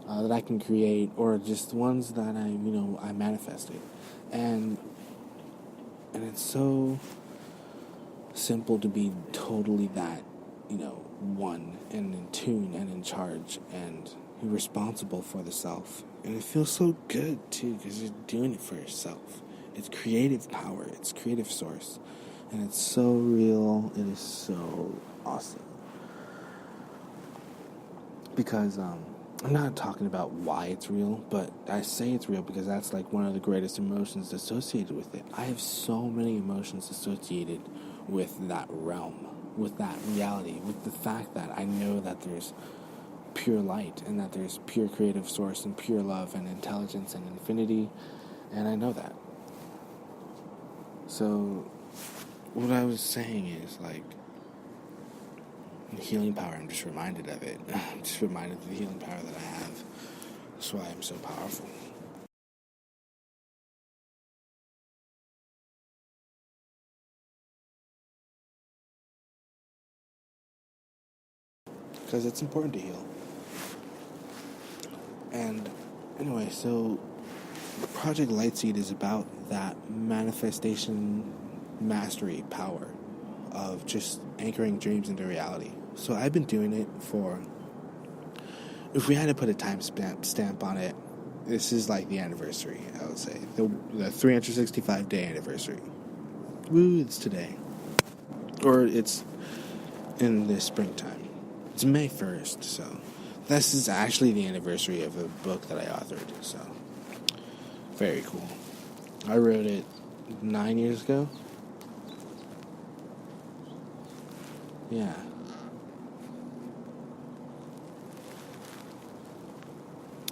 that I can create, or just ones that I manifested, and it's so simple to be totally that, one and in tune and in charge and responsible for the self. And it feels so good too because you're doing it for yourself. It's creative power, it's creative source, and it's so real. It is so awesome. Because I'm not talking about why it's real, but I say it's real because that's like one of the greatest emotions associated with it. I have so many emotions associated with that realm, with that reality, with the fact that I know that there's pure light and that there's pure creative source and pure love and intelligence and infinity, and I know that. So what I was saying is, like, healing power, I'm just reminded of it. I'm just reminded of the healing power that I have. That's why I'm so powerful. Because it's important to heal. And anyway, so Project Lightseed is about that manifestation mastery power of just anchoring dreams into reality. So I've been doing it for, if we had to put a time stamp on it, this is like the anniversary, I would say. The 365 day anniversary. Woo, it's today. Or it's in the springtime. It's May 1st, so this is actually the anniversary of a book that I authored, so very cool. I wrote it 9 years ago. Yeah.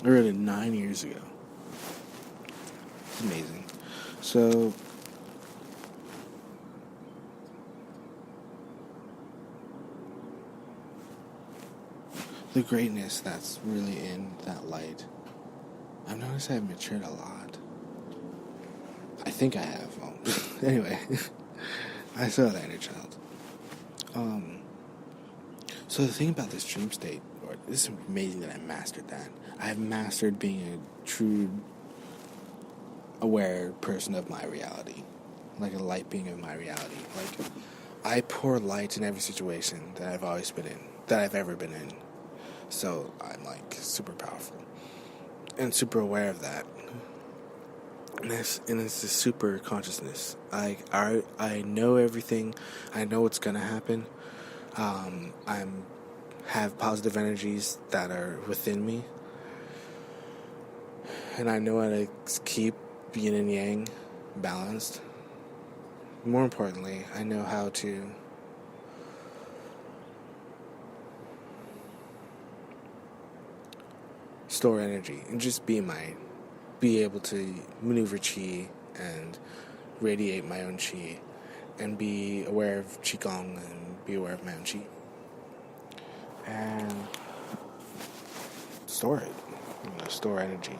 I wrote it 9 years ago. It's amazing. So the greatness that's really in that light. I've noticed I've matured a lot. I think I have. Anyway, I saw that inner child. So the thing about this dream state, Lord, this is amazing that I mastered that. I have mastered being a true, aware person of my reality, like a light being of my reality. Like, I pour light in every situation that I've always been in, that I've ever been in. So I'm like super powerful and super aware of that. And it's this super consciousness. I know everything. I know what's gonna happen. I'm have positive energies that are within me, and I know how to keep yin and yang balanced. More importantly, I know how to store energy and just be able to maneuver chi and radiate my own chi and be aware of qigong and be aware of my own chi and store it, store energy.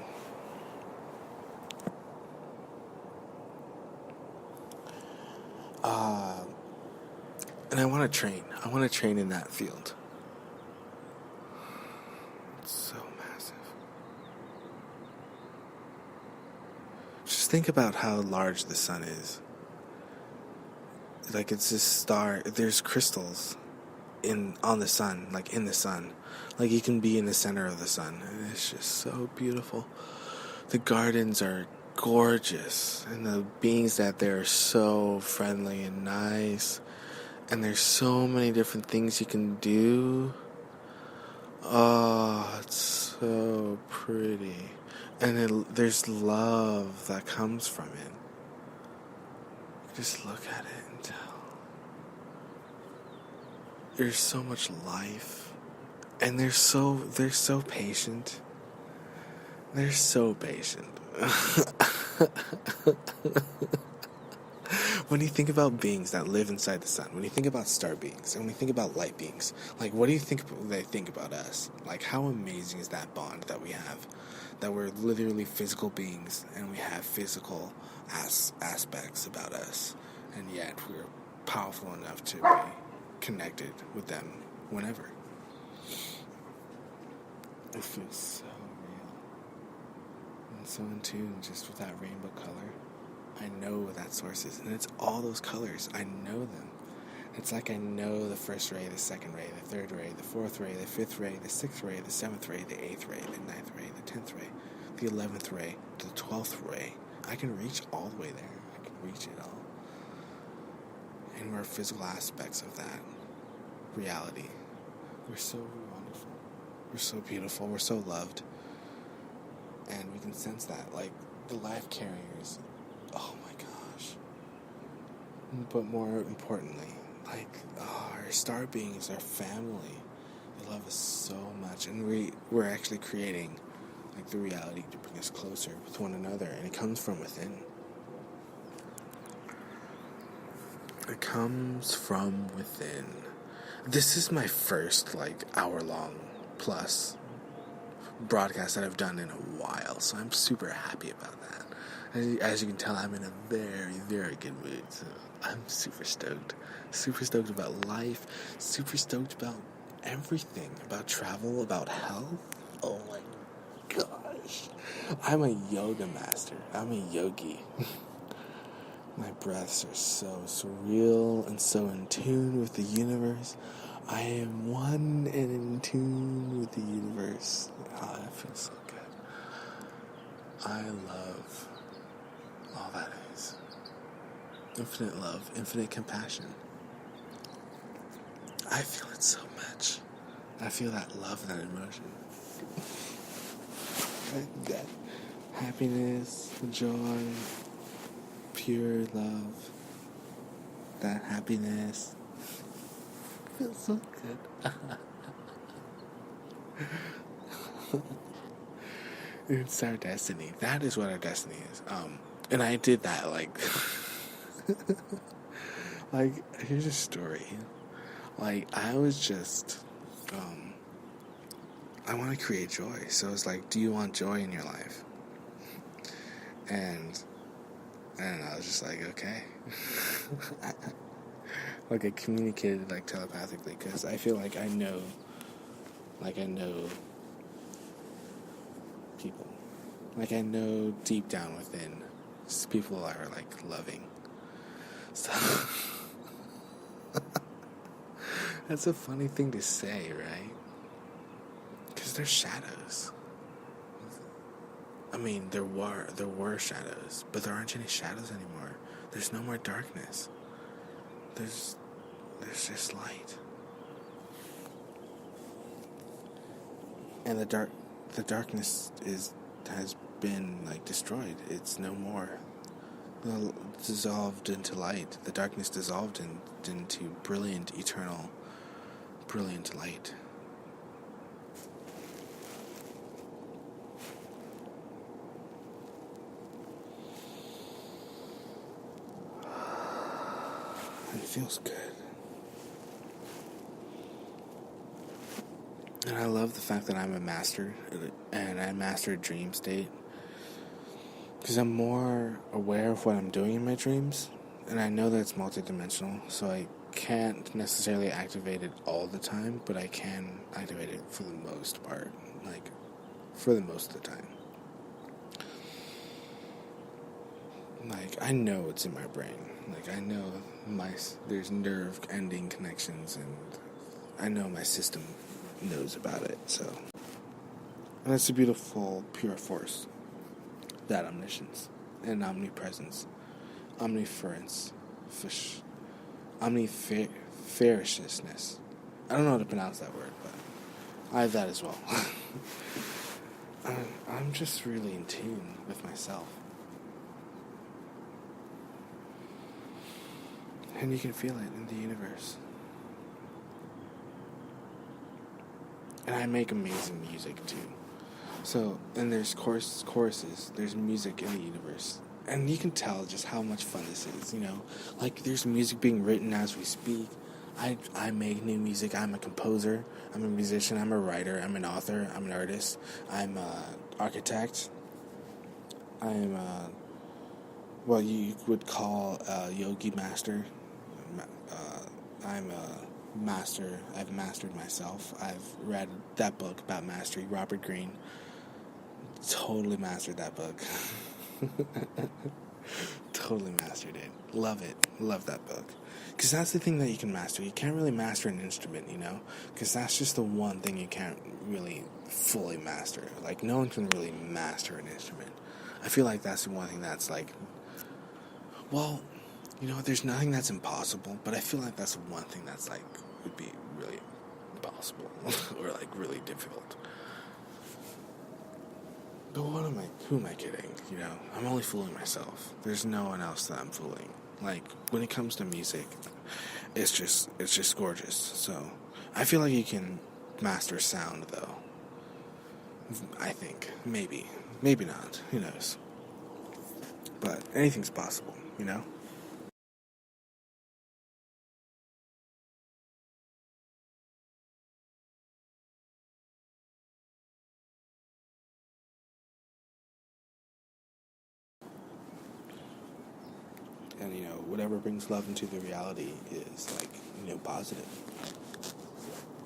And I want to train. I want to train in that field. It's so massive. Just think about how large the sun is. Like, it's this star. There's crystals on the sun, like in the sun. Like, you can be in the center of the sun. And it's just so beautiful. The gardens are gorgeous. And the beings that there are so friendly and nice. And there's so many different things you can do. Oh, it's so pretty. And there's love that comes from it. Just look at it and tell. There's so much life. And they're so patient. They're so patient. When you think about beings that live inside the sun, when you think about star beings, and when you think about light beings, like, what do you think they think about us? Like, how amazing is that bond that we have? That we're literally physical beings, and we have physical aspects about us, and yet we're powerful enough to be connected with them whenever. It feels so real. And so in tune just with that rainbow color. I know what that source is, and it's all those colors. I know them. It's like I know the first ray, the second ray, the third ray, the fourth ray, the fifth ray, the sixth ray, the seventh ray, the eighth ray, the ninth ray, the 10th ray, the 11th ray, the 12th ray. I can reach all the way there. I can reach it all. And we're physical aspects of that reality. We're so wonderful. We're so beautiful. We're so loved. And we can sense that, like the life carriers. Oh my gosh. But more importantly, like, our star beings, our family, they love us so much. And we're actually creating, like, the reality to bring us closer with one another. And it comes from within. It comes from within. This is my first, like, hour-long plus broadcast that I've done in a while. So I'm super happy about that. As you can tell, I'm in a very, very good mood. So I'm super stoked. Super stoked about life. Super stoked about everything. About travel, about health. Oh my gosh. I'm a yoga master. I'm a yogi. My breaths are so surreal and so in tune with the universe. I am one and in tune with the universe. Oh, that feels so good. I love all that is. Infinite love, infinite compassion. I feel it so much. I feel that love, that emotion. That happiness, joy, pure love. That happiness. Feels so good. It's our destiny. That is what our destiny is. And I did that, like, like, here's a story. Like, I was just, I want to create joy. So it's like, do you want joy in your life? And I was just like, okay. Like, I communicated, like, telepathically, because I feel like I know people. Like, I know deep down within, people are, like, loving. So, that's a funny thing to say, right? Because they're shadows. I mean, there were shadows, but there aren't any shadows anymore. There's no more darkness. There's just light. And the darkness has been, like, destroyed. It's no more. Dissolved into light. The darkness dissolved into brilliant, eternal, brilliant light. It feels good. And I love the fact that I'm a master, and I master a dream state. Because I'm more aware of what I'm doing in my dreams, and I know that it's multidimensional, so I can't necessarily activate it all the time, but I can activate it for the most part, like, for the most of the time. Like, I know it's in my brain. Like, I know there's nerve ending connections, and I know my system knows about it, so. And it's a beautiful, pure force. That omniscience and omnipresence, omniference, omniferociousness. I don't know how to pronounce that word, but I have that as well. I'm just really in tune with myself. And you can feel it in the universe. And I make amazing music too. So, and there's choruses, there's music in the universe. And you can tell just how much fun this is, you know? Like, there's music being written as we speak. I make new music. I'm a composer. I'm a musician. I'm a writer. I'm an author. I'm an artist. I'm an architect. I'm what you would call a yogi master. I'm a master. I've mastered myself. I've read that book about mastery, Robert Greene. Totally mastered that book. Totally mastered it. Love it. Love that book. Because that's the thing that you can master. You can't really master an instrument, you know? Because that's just the one thing you can't really fully master. Like, no one can really master an instrument. I feel like that's the one thing that's like, well, you know, there's nothing that's impossible, but I feel like that's the one thing that's like, would be really impossible. Or like really difficult. But who am I kidding? You know, I'm only fooling myself. There's no one else that I'm fooling. Like, when it comes to music, it's just gorgeous. So, I feel like you can master sound, though. I think. Maybe. Maybe not. Who knows? But anything's possible, you know? And, you know, whatever brings love into the reality is, like, you know, positive.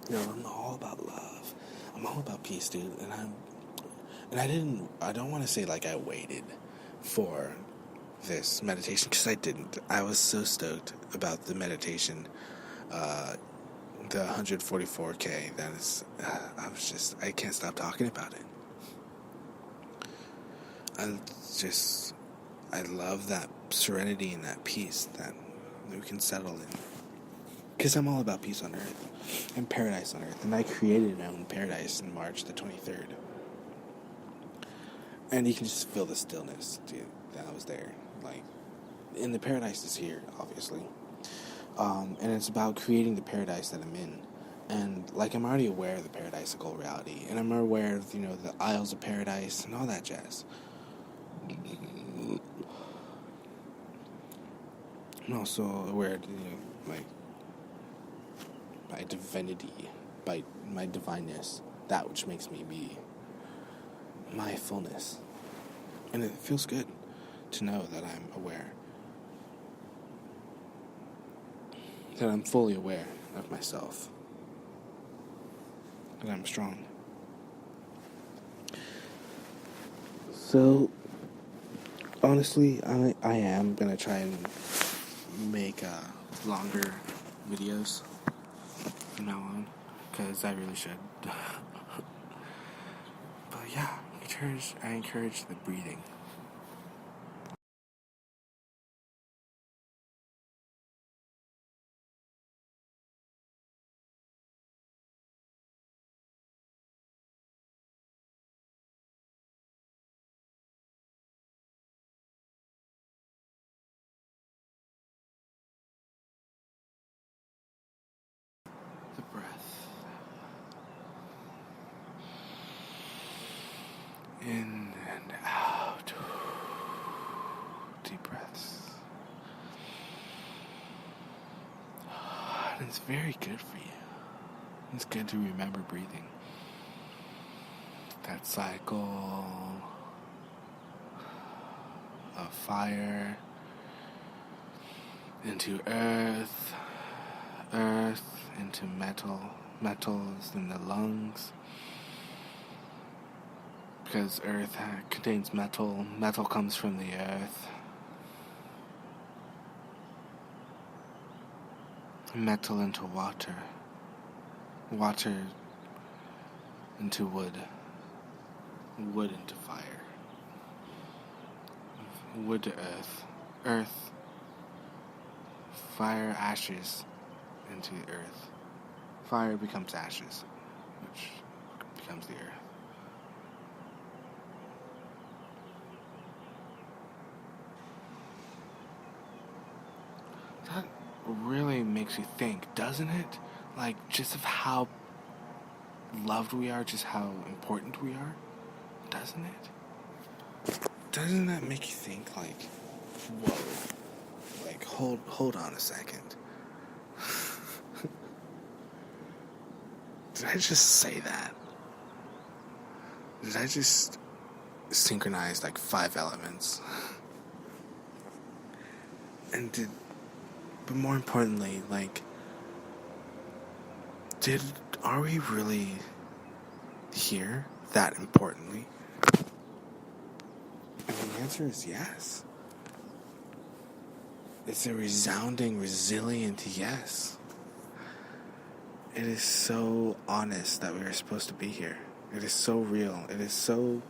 You know, I'm all about love. I'm all about peace, dude. I don't want to say, like, I waited for this meditation, because I didn't. I was so stoked about the meditation, the 144K, that is, I can't stop talking about it. I love that serenity and that peace that we can settle in. Because I'm all about peace on earth and paradise on earth. And I created my own paradise in March the 23rd. And you can just feel the stillness, dude, that I was there. Like, and the paradise is here, obviously. And it's about creating the paradise that I'm in. And, like, I'm already aware of the paradisical reality. And I'm aware of, you know, the Isles of Paradise and all that jazz. I'm also aware, you know, like, my divinity, by my divineness, that which makes me be my fullness. And it feels good to know that I'm aware. That I'm fully aware of myself. That I'm strong. So, honestly, I am going to try and make longer videos from now on, because I really should. But yeah, I encourage the breathing. The breath. In and out. Deep breaths. And it's very good for you. It's good to remember breathing. That cycle of fire into earth, earth into metal, metals in the lungs. Because earth contains metal, metal comes from the earth. Metal into water, water into wood, wood into fire, wood to earth, earth, fire, ashes into the earth. Fire becomes ashes, which becomes the earth. That really makes you think, doesn't it? Like, just of how loved we are, just how important we are, doesn't it? Doesn't that make you think, like, whoa, like, hold on a second. Did I just say that? Did I just synchronize, like, 5 elements? But more importantly, like, are we really here that importantly? And the answer is yes. It's a resounding, resilient yes. It is so honest that we are supposed to be here. It is so real. It is so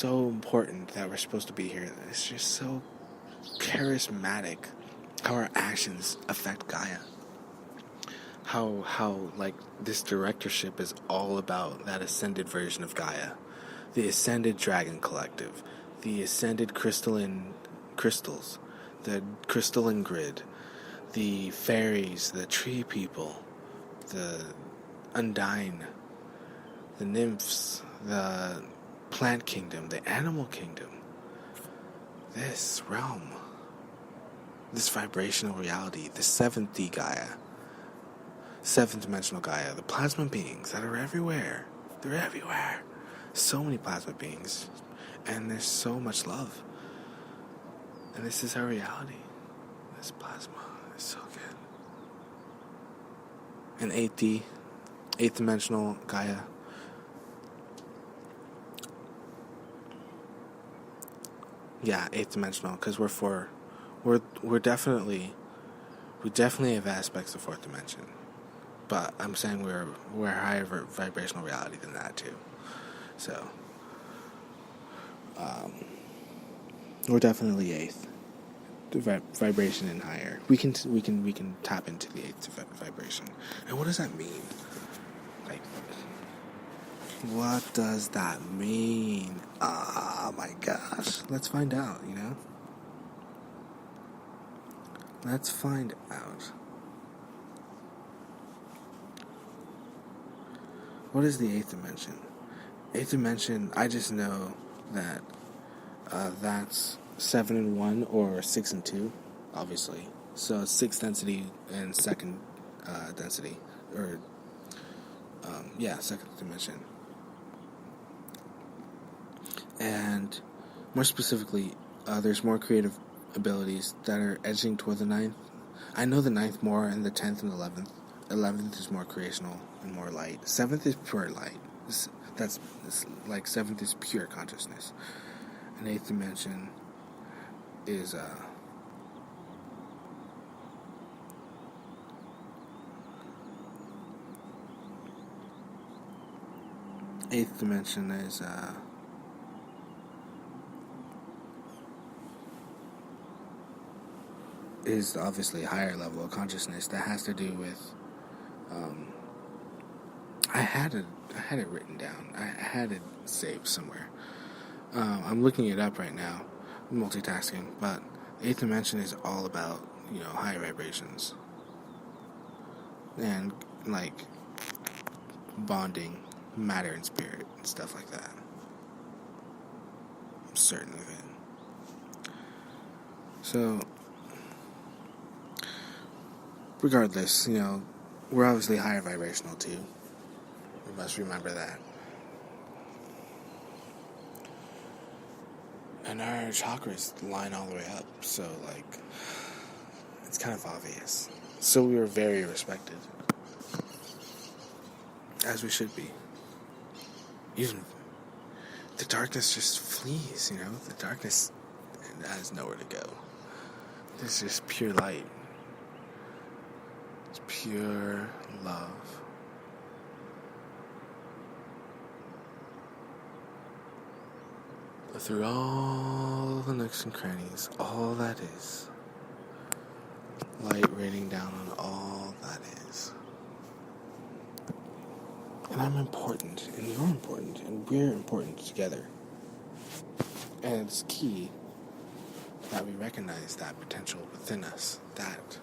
important that we're supposed to be here. It's just so charismatic how our actions affect Gaia. How like this directorship is all about that ascended version of Gaia. The ascended dragon collective, the ascended crystals, the crystalline grid, the fairies, the tree people, the undying, the nymphs, the plant kingdom, the animal kingdom. This realm, this vibrational reality, the 7th Gaia, 7th dimensional Gaia, the plasma beings that are everywhere. They're everywhere. So many plasma beings. And there's so much love. And this is our reality. This plasma is so good. And 8th dimensional Gaia. Yeah, 8th dimensional, because we definitely have aspects of 4th dimension. But I'm saying we're a higher vibrational reality than that too. So we're definitely 8th. Vibration and higher. We can tap into the 8th vibration. And what does that mean? Like, what does that mean? Oh my gosh. Let's find out, you know? Let's find out. What is the 8th dimension? 8th dimension, I just know that that's 7 and 1 or 6 and 2, obviously. So 6th density and 2nd density, or 2nd dimension. And more specifically, there's more creative abilities that are edging toward the 9th. I know the 9th more, and the 10th and 11th. 11th is more creational and more light. 7th is pure light. That's like 7th is pure consciousness. And 8th dimension is 8th dimension is obviously a higher level of consciousness that has to do with I had it written down. I had it saved somewhere. I'm looking it up right now, multitasking, but 8th dimension is all about, higher vibrations and like bonding matter and spirit and stuff like that. I'm certain of it. So regardless, we're obviously higher vibrational too. We must remember that. And our chakras line all the way up, so it's kind of obvious. So we are very respected, as we should be. Even the darkness just flees, the darkness has nowhere to go. There's just pure light. It's pure love. But through all the nooks and crannies, all that is, light raining down on all that is. And I'm important, and you're important, and we're important together. And it's key that we recognize that potential within us, that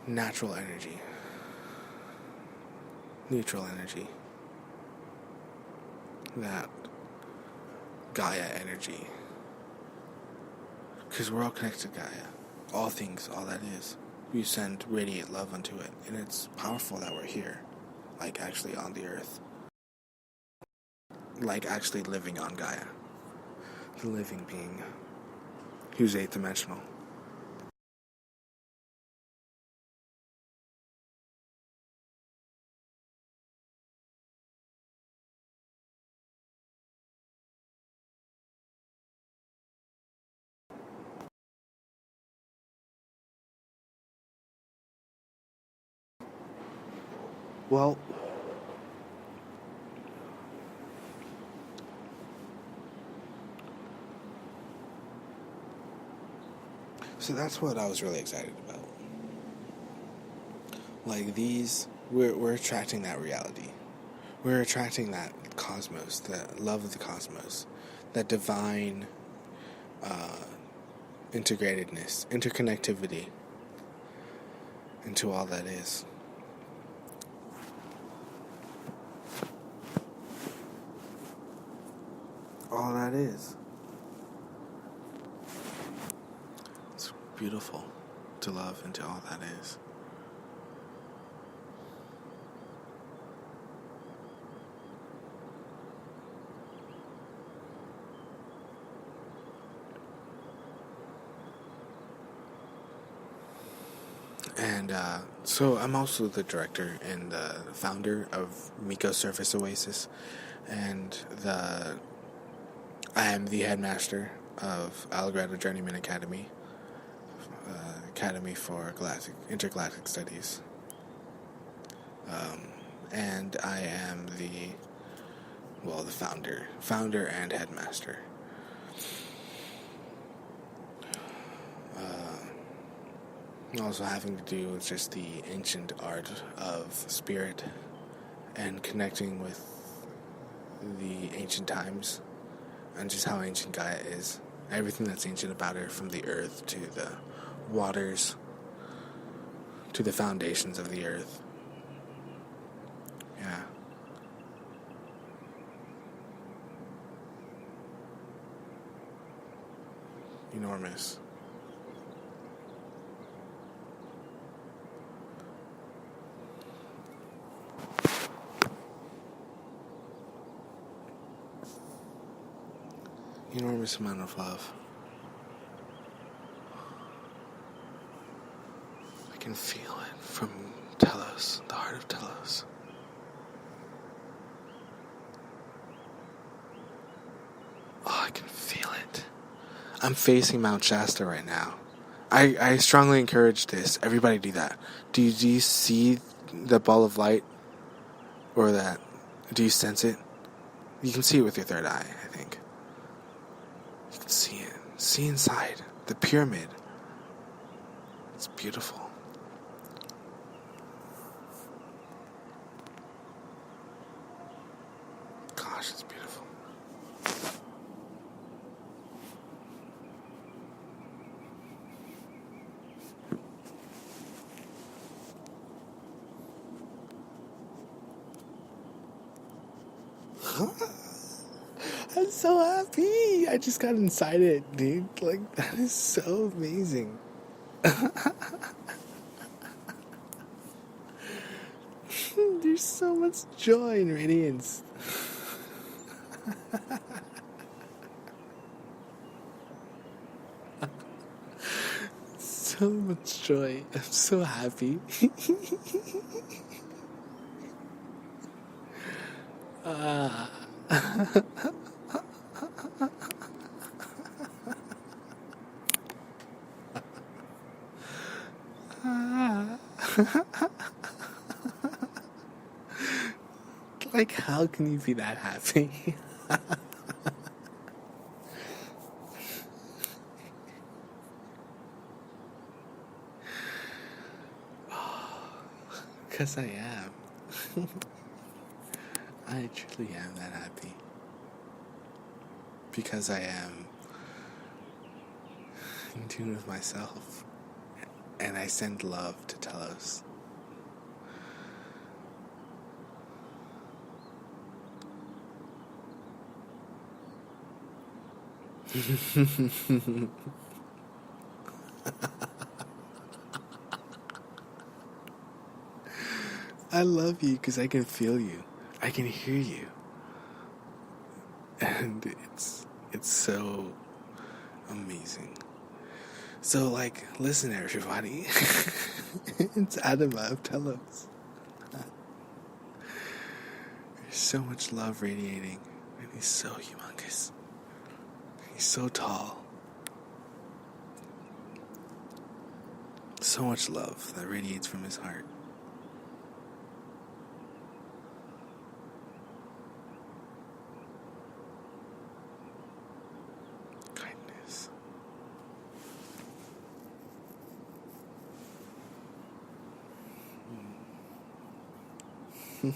natural energy, neutral energy, that Gaia energy. Because we're all connected to Gaia. All things, all that is. We send radiate love unto it. And it's powerful that we're here. Like actually on the earth. Like actually living on Gaia. The living being who's 8th dimensional. Well, so that's what I was really excited about. Like we're attracting that reality. We're attracting that cosmos, the love of the cosmos, that divine integratedness, interconnectivity into all that is. All that is. It's beautiful to love into all that is. And so I'm also the director and the founder of Miko Surface Oasis, and I am the headmaster of Algrado Journeyman Academy, Academy for Intergalactic Studies. And I am the founder and headmaster. Also having to do with just the ancient art of spirit and connecting with the ancient times and just how ancient Gaia is. Everything that's ancient about her, from the earth to the waters to the foundations of the earth. Yeah. Enormous. Enormous amount of love. I can feel it from Telos, the heart of Telos. Oh, I can feel it. I'm facing Mount Shasta right now. I strongly encourage this. Everybody do that. Do you see the ball of light? Or that? Do you sense it? You can see it with your third eye, I think. You can see it. See inside. The pyramid. It's beautiful. Gosh, it's beautiful. I'm so happy. I just got inside it, dude. Like, that is so amazing. There's so much joy and radiance. So much joy. I'm so happy. Like, how can you be that happy? Because I am.
I truly am that happy. Because I am in tune with myself. And I send love to Telos. I love you because I can feel you. I can hear you. And it's so amazing. So, like, listen, everybody. It's Adama of Telos. There's so much love radiating. And he's so humongous. He's so tall. So much love that radiates from his heart. Kindness. You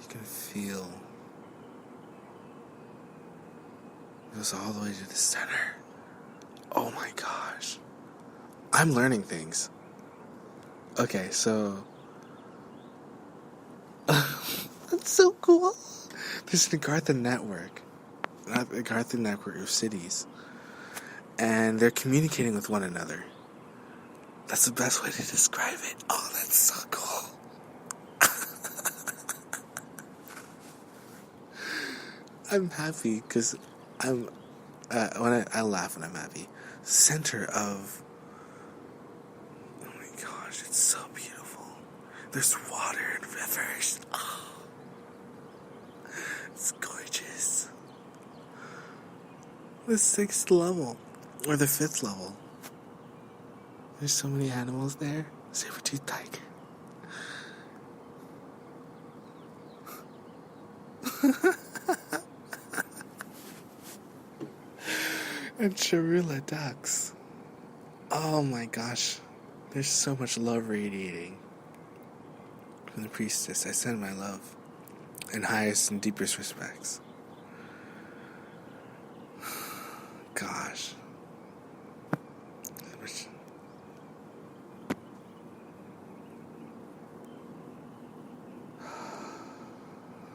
can feel it goes all the way to the center. Oh my gosh. I'm learning things. Okay, so that's so cool. There's an Agartha network. Not the Agartha network of cities. And they're communicating with one another. That's the best way to describe it. Oh, that's so cool. I'm happy because I'm when I laugh when I'm happy. Center of, oh my gosh, it's so beautiful. There's water and rivers. Oh, it's gorgeous. The 6th level or the 5th level. There's so many animals there. Saber-toothed tiger. And Charula ducks. Oh my gosh. There's so much love radiating from the priestess. I send my love and highest and deepest respects. Gosh.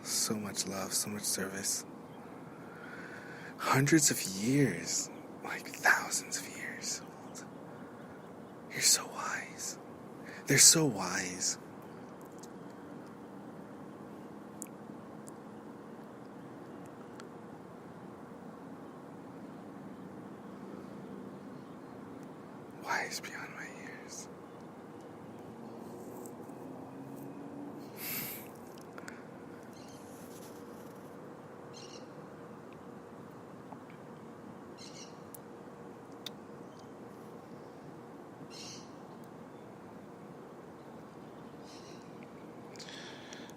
So much love, so much service. Hundreds of years, like thousands of years old. You're so wise. They're so wise. Wise beyond my years.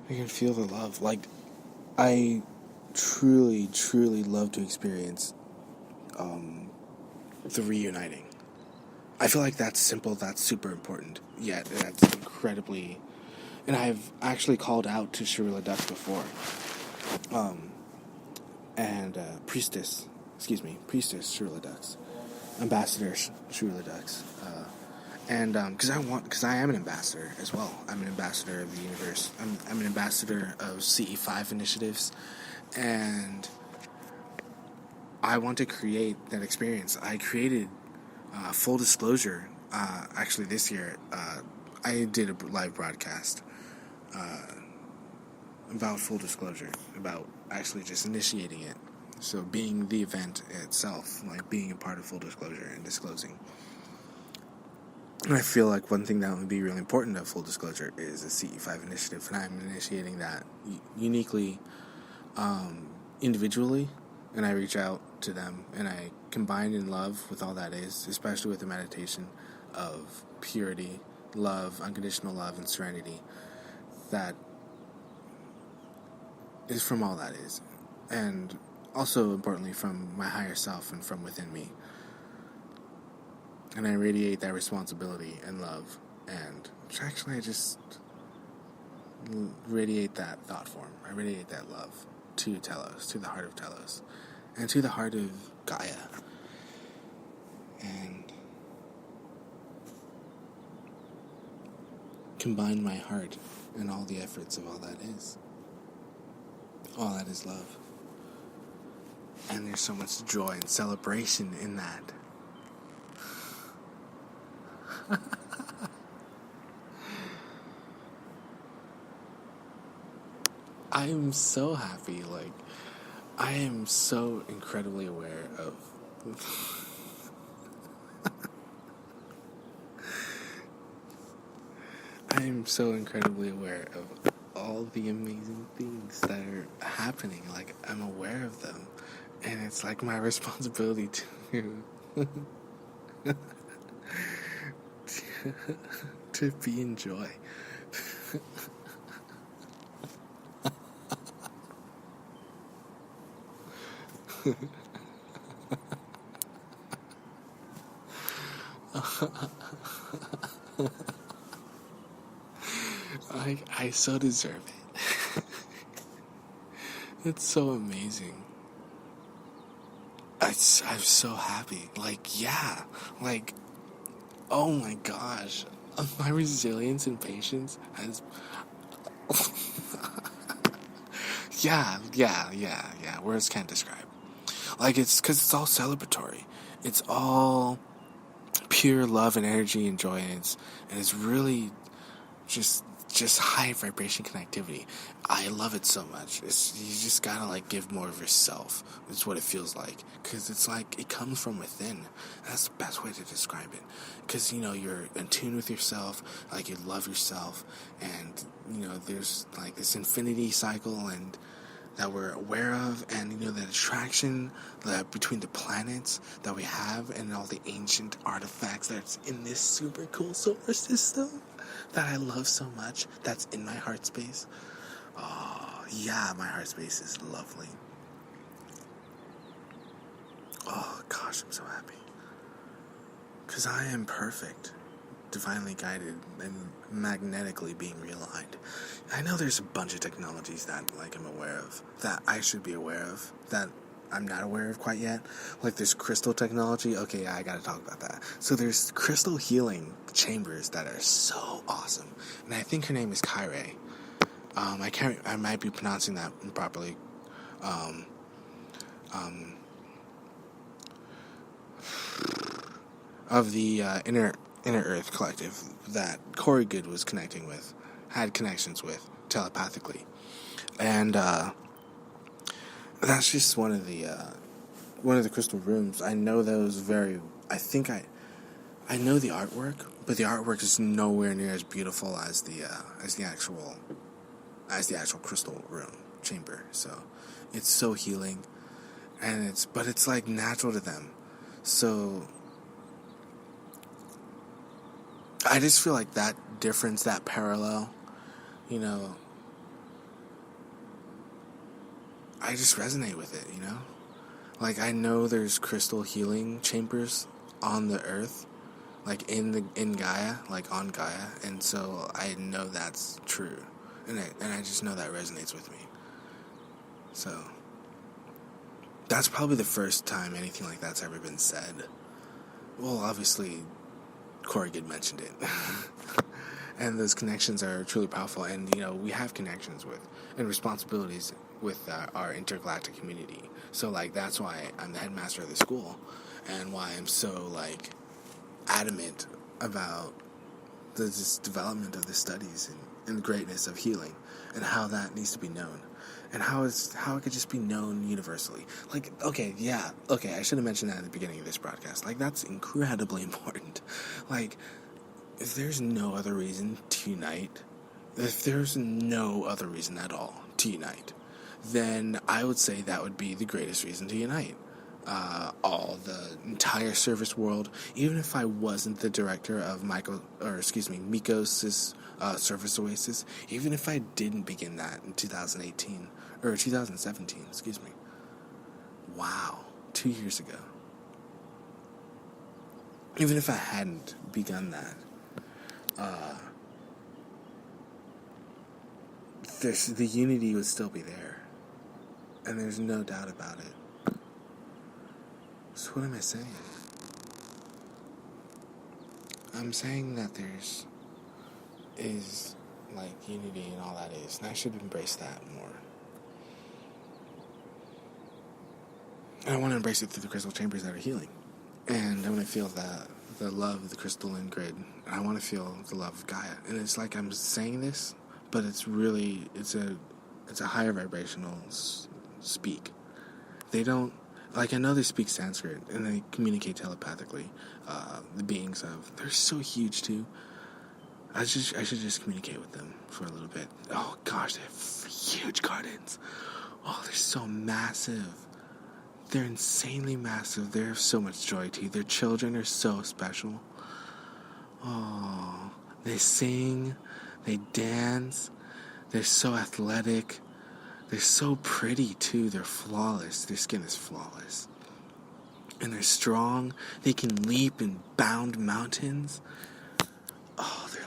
I can feel the love. Like, I truly, truly love to experience the reuniting. I feel like that's simple, that's super important. Yet, that's incredibly... And I've actually called out to Shirula Duck before. Priestess Shirula Ducks. Ambassador Shirula Ducks. Because I am an ambassador as well. I'm an ambassador of the universe. I'm an ambassador of CE5 initiatives, and I want to create that experience. I created full disclosure. Actually, this year, I did a live broadcast about full disclosure, about actually just initiating it. So being the event itself, like being a part of full disclosure and disclosing. And I feel like one thing that would be really important of full disclosure is a CE5 initiative, and I'm initiating that uniquely, individually, and I reach out to them, and I combine in love with all that is, especially with the meditation of purity, love, unconditional love, and serenity, that is from all that is, and also importantly from my higher self and from within me. And I radiate that responsibility and love
And actually, I just radiate that thought form. I radiate that love to Telos, to the heart of Telos, and to the heart of Gaia. And combine my heart and all the efforts of all that is. All that is love. And there's so much joy and celebration in that. I'm so happy. Like, I am so incredibly aware of I am so incredibly aware of all the amazing things that are happening. Like, I'm aware of them. And it's like my responsibility to be in joy. Like, I so deserve it. It's so amazing. I'm so happy. Like, yeah. Like, oh my gosh. My resilience and patience has... yeah. Words can't describe. Like, it's because it's all celebratory. It's all pure love and energy and joy. And it's really just high vibration connectivity. I love it so much. You just gotta like give more of yourself. It's what it feels like, because it's like it comes from within. That's the best way to describe it, because you're in tune with yourself, like you love yourself, and there's like this infinity cycle and that we're aware of, and that attraction that between the planets that we have and all the ancient artifacts that's in this super cool solar system that I love so much, that's in my heart space. Oh yeah, my heart space is lovely. Oh gosh, I'm so happy, because I am perfect, divinely guided, and magnetically being realigned. I know there's a bunch of technologies that like I'm aware of, that I should be aware of, that I'm not aware of quite yet. Like there's crystal technology. Okay, yeah, I gotta talk about that. So there's crystal healing chambers that are so awesome, and I think her name is Kyrie. I might be pronouncing that improperly. Of the Inner Earth Collective that Corey Good was had connections with telepathically, and that's just one of the crystal rooms. I know those very. I know the artwork, but the artwork is nowhere near as beautiful as the actual crystal room chamber. So it's so healing, and it's like natural to them. So I just feel like that difference, that parallel, I just resonate with it, Like, I know there's crystal healing chambers on the earth, like in Gaia, like on Gaia, and so I know that's true. And I just know that resonates with me. So that's probably the first time anything like that's ever been said. Well, obviously Corey Good mentioned it. And those connections are truly powerful, and we have connections with and responsibilities with our intergalactic community. So like that's why I'm the headmaster of the school, and why I'm so like adamant about this development of the studies and the greatness of healing, and how that needs to be known, and how it could just be known universally. Like, okay, I should have mentioned that at the beginning of this broadcast. Like, that's incredibly important. Like, if there's no other reason to unite, if there's no other reason at all to unite, then I would say that would be the greatest reason to unite. All the entire service world, even if I wasn't the director of Mikos' Service Oasis, even if I didn't begin that in 2018, or 2017, Wow, 2 years ago. Even if I hadn't begun that, the unity would still be there. And there's no doubt about it. So what am I saying? I'm saying that is like unity and all that is, and I should embrace that more. And I want to embrace it through the crystal chambers that are healing. And I want to feel the love of the crystalline grid. And I want to feel the love of Gaia. And it's like I'm saying this, but it's really, it's a higher vibrational speak. They don't, like I know they speak Sanskrit and they communicate telepathically. The beings they're so huge too. I should just communicate with them for a little bit. Oh gosh, they have huge gardens. Oh, they're so massive. They're insanely massive. They have so much joy too. Their children are so special. Oh, they sing, they dance, they're so athletic. They're so pretty too. They're flawless. Their skin is flawless. And they're strong. They can leap and bound mountains. Oh, they're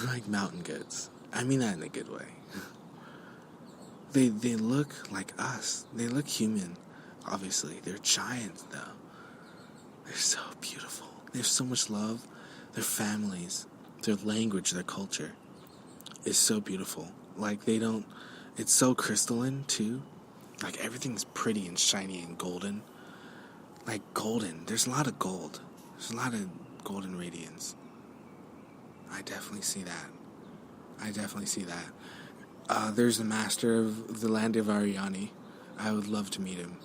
like mountain goats. I mean that in a good way. They look like us. They look human. Obviously, they're giants though. They're so beautiful. They have so much love. Their families, their language, their culture is so beautiful. Like it's so crystalline too. Like everything's pretty and shiny and golden. Like golden. There's a lot of gold. There's a lot of golden radiance. I definitely see that. There's the master of the land of Ariani. I would love to meet him.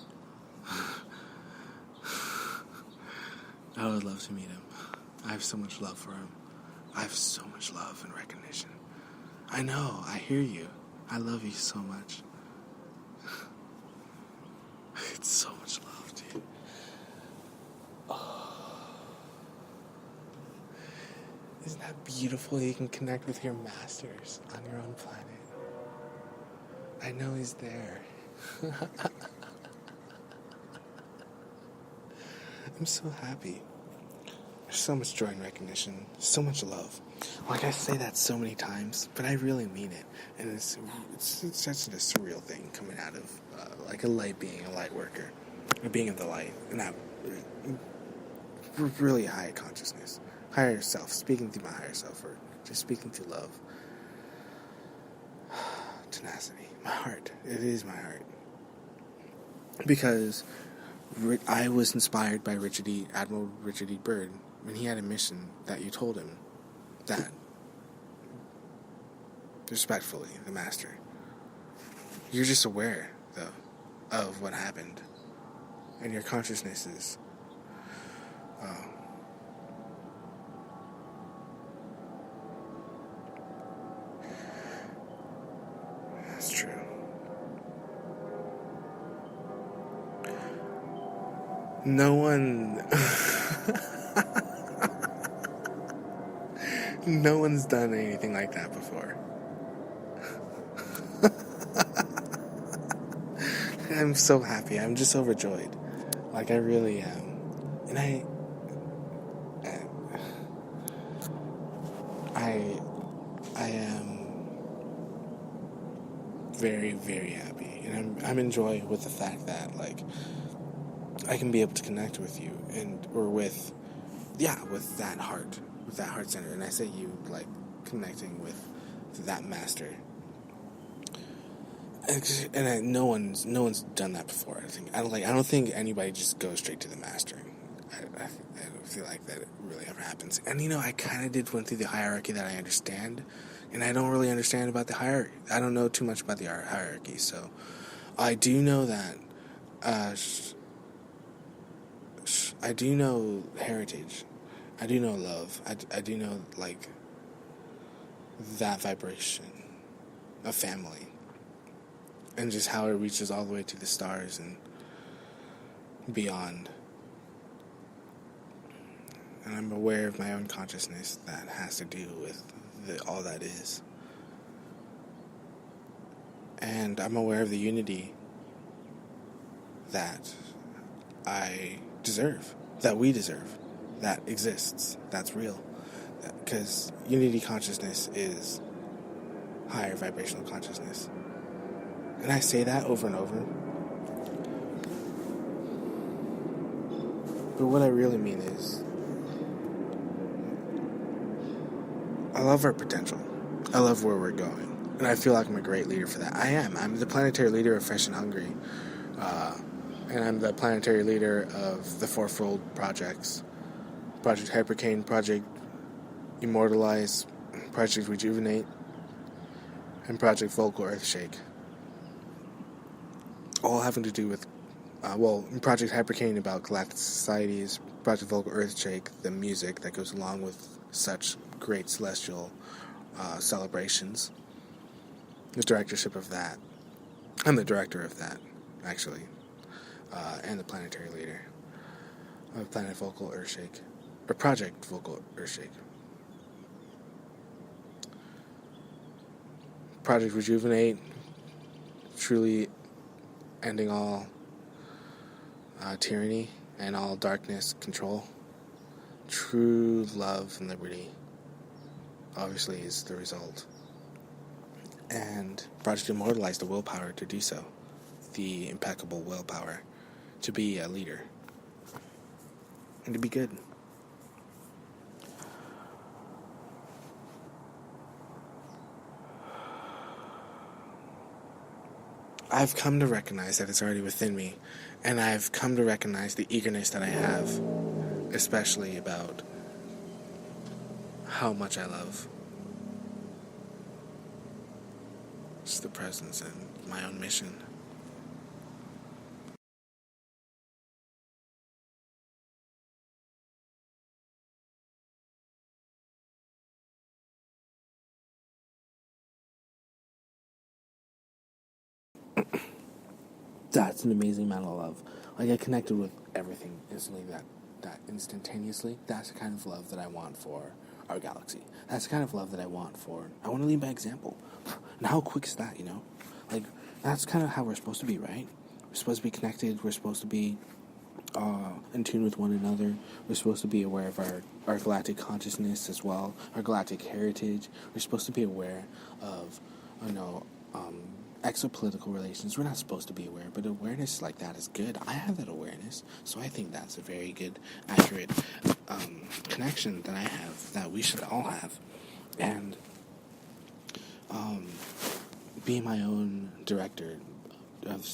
I would love to meet him. I have so much love for him. I have so much love and recognition. I know, I hear you. I love you so much. It's so much love, dude. Oh. Isn't that beautiful? You can connect with your masters on your own planet. I know he's there. I'm so happy. There's so much joy and recognition. So much love. Like I say that so many times, but I really mean it. And it's such a surreal thing coming out of like a light being, a light worker, a being of the light, and that really high consciousness, higher self, speaking through my higher self, or just speaking through love, tenacity, my heart. It is my heart, because I was inspired by Admiral Richard E. Byrd when he had a mission that you told him that, respectfully, the master, you're just aware, though, of what happened, and your consciousness is, that's true. No one's done anything like that before. I'm so happy. I'm just overjoyed. Like, I really am. And I am very, very happy. And I'm enjoying with the fact that, like, I can be able to connect with you with that heart center. And I say you, like, connecting with that master. And no one's done that before. I don't think anybody just goes straight to the master. I don't feel like that really ever happens. And I kind of went through the hierarchy that I understand, and I don't really understand about the hierarchy. I don't know too much about the hierarchy, so I do know that. I do know heritage. I do know love. I do know, like, that vibration of family. And just how it reaches all the way to the stars and beyond. And I'm aware of my own consciousness that has to do with all that is. And I'm aware of the unity that I deserve, that we deserve, that exists, that's real. because unity consciousness is higher vibrational consciousness. And I say that over and over. But what I really mean is, I love our potential. I love where we're going. And I feel like I'm a great leader for that. I am. I'm the planetary leader of Fresh and Hungry. And I'm the planetary leader of the Fourfold projects. Project Hypercane, Project Immortalize, Project Rejuvenate, and Project Vocal Earthshake. All having to do with, Project Hypercane about galactic societies, Project Vocal Earthshake, the music that goes along with such great celestial celebrations. The directorship of that. I'm the director of that, actually, and the planetary leader of Planet Vocal Earthshake, or Project Vocal Earthshake. Project Rejuvenate, truly ending all tyranny and all darkness control. True love and liberty, obviously, is the result. And Project Immortalize, the willpower to do so. The impeccable willpower to be a leader. And to be good. I've come to recognize that it's already within me, and I've come to recognize the eagerness that I have, especially about how much I love just the presence and my own mission. That's an amazing amount of love. Like, I connected with everything instantly, that instantaneously. That's the kind of love that I want for our galaxy. That's the kind of love that I want I want to lead by example. And how quick is that, Like, that's kind of how we're supposed to be, right? We're supposed to be connected. We're supposed to be in tune with one another. We're supposed to be aware of our galactic consciousness as well, our galactic heritage. We're supposed to be aware of, exopolitical relations. We're not supposed to be aware, but awareness like that is good. I have that awareness, so I think that's a very good, accurate connection that I have, that we should all have. And being my own director of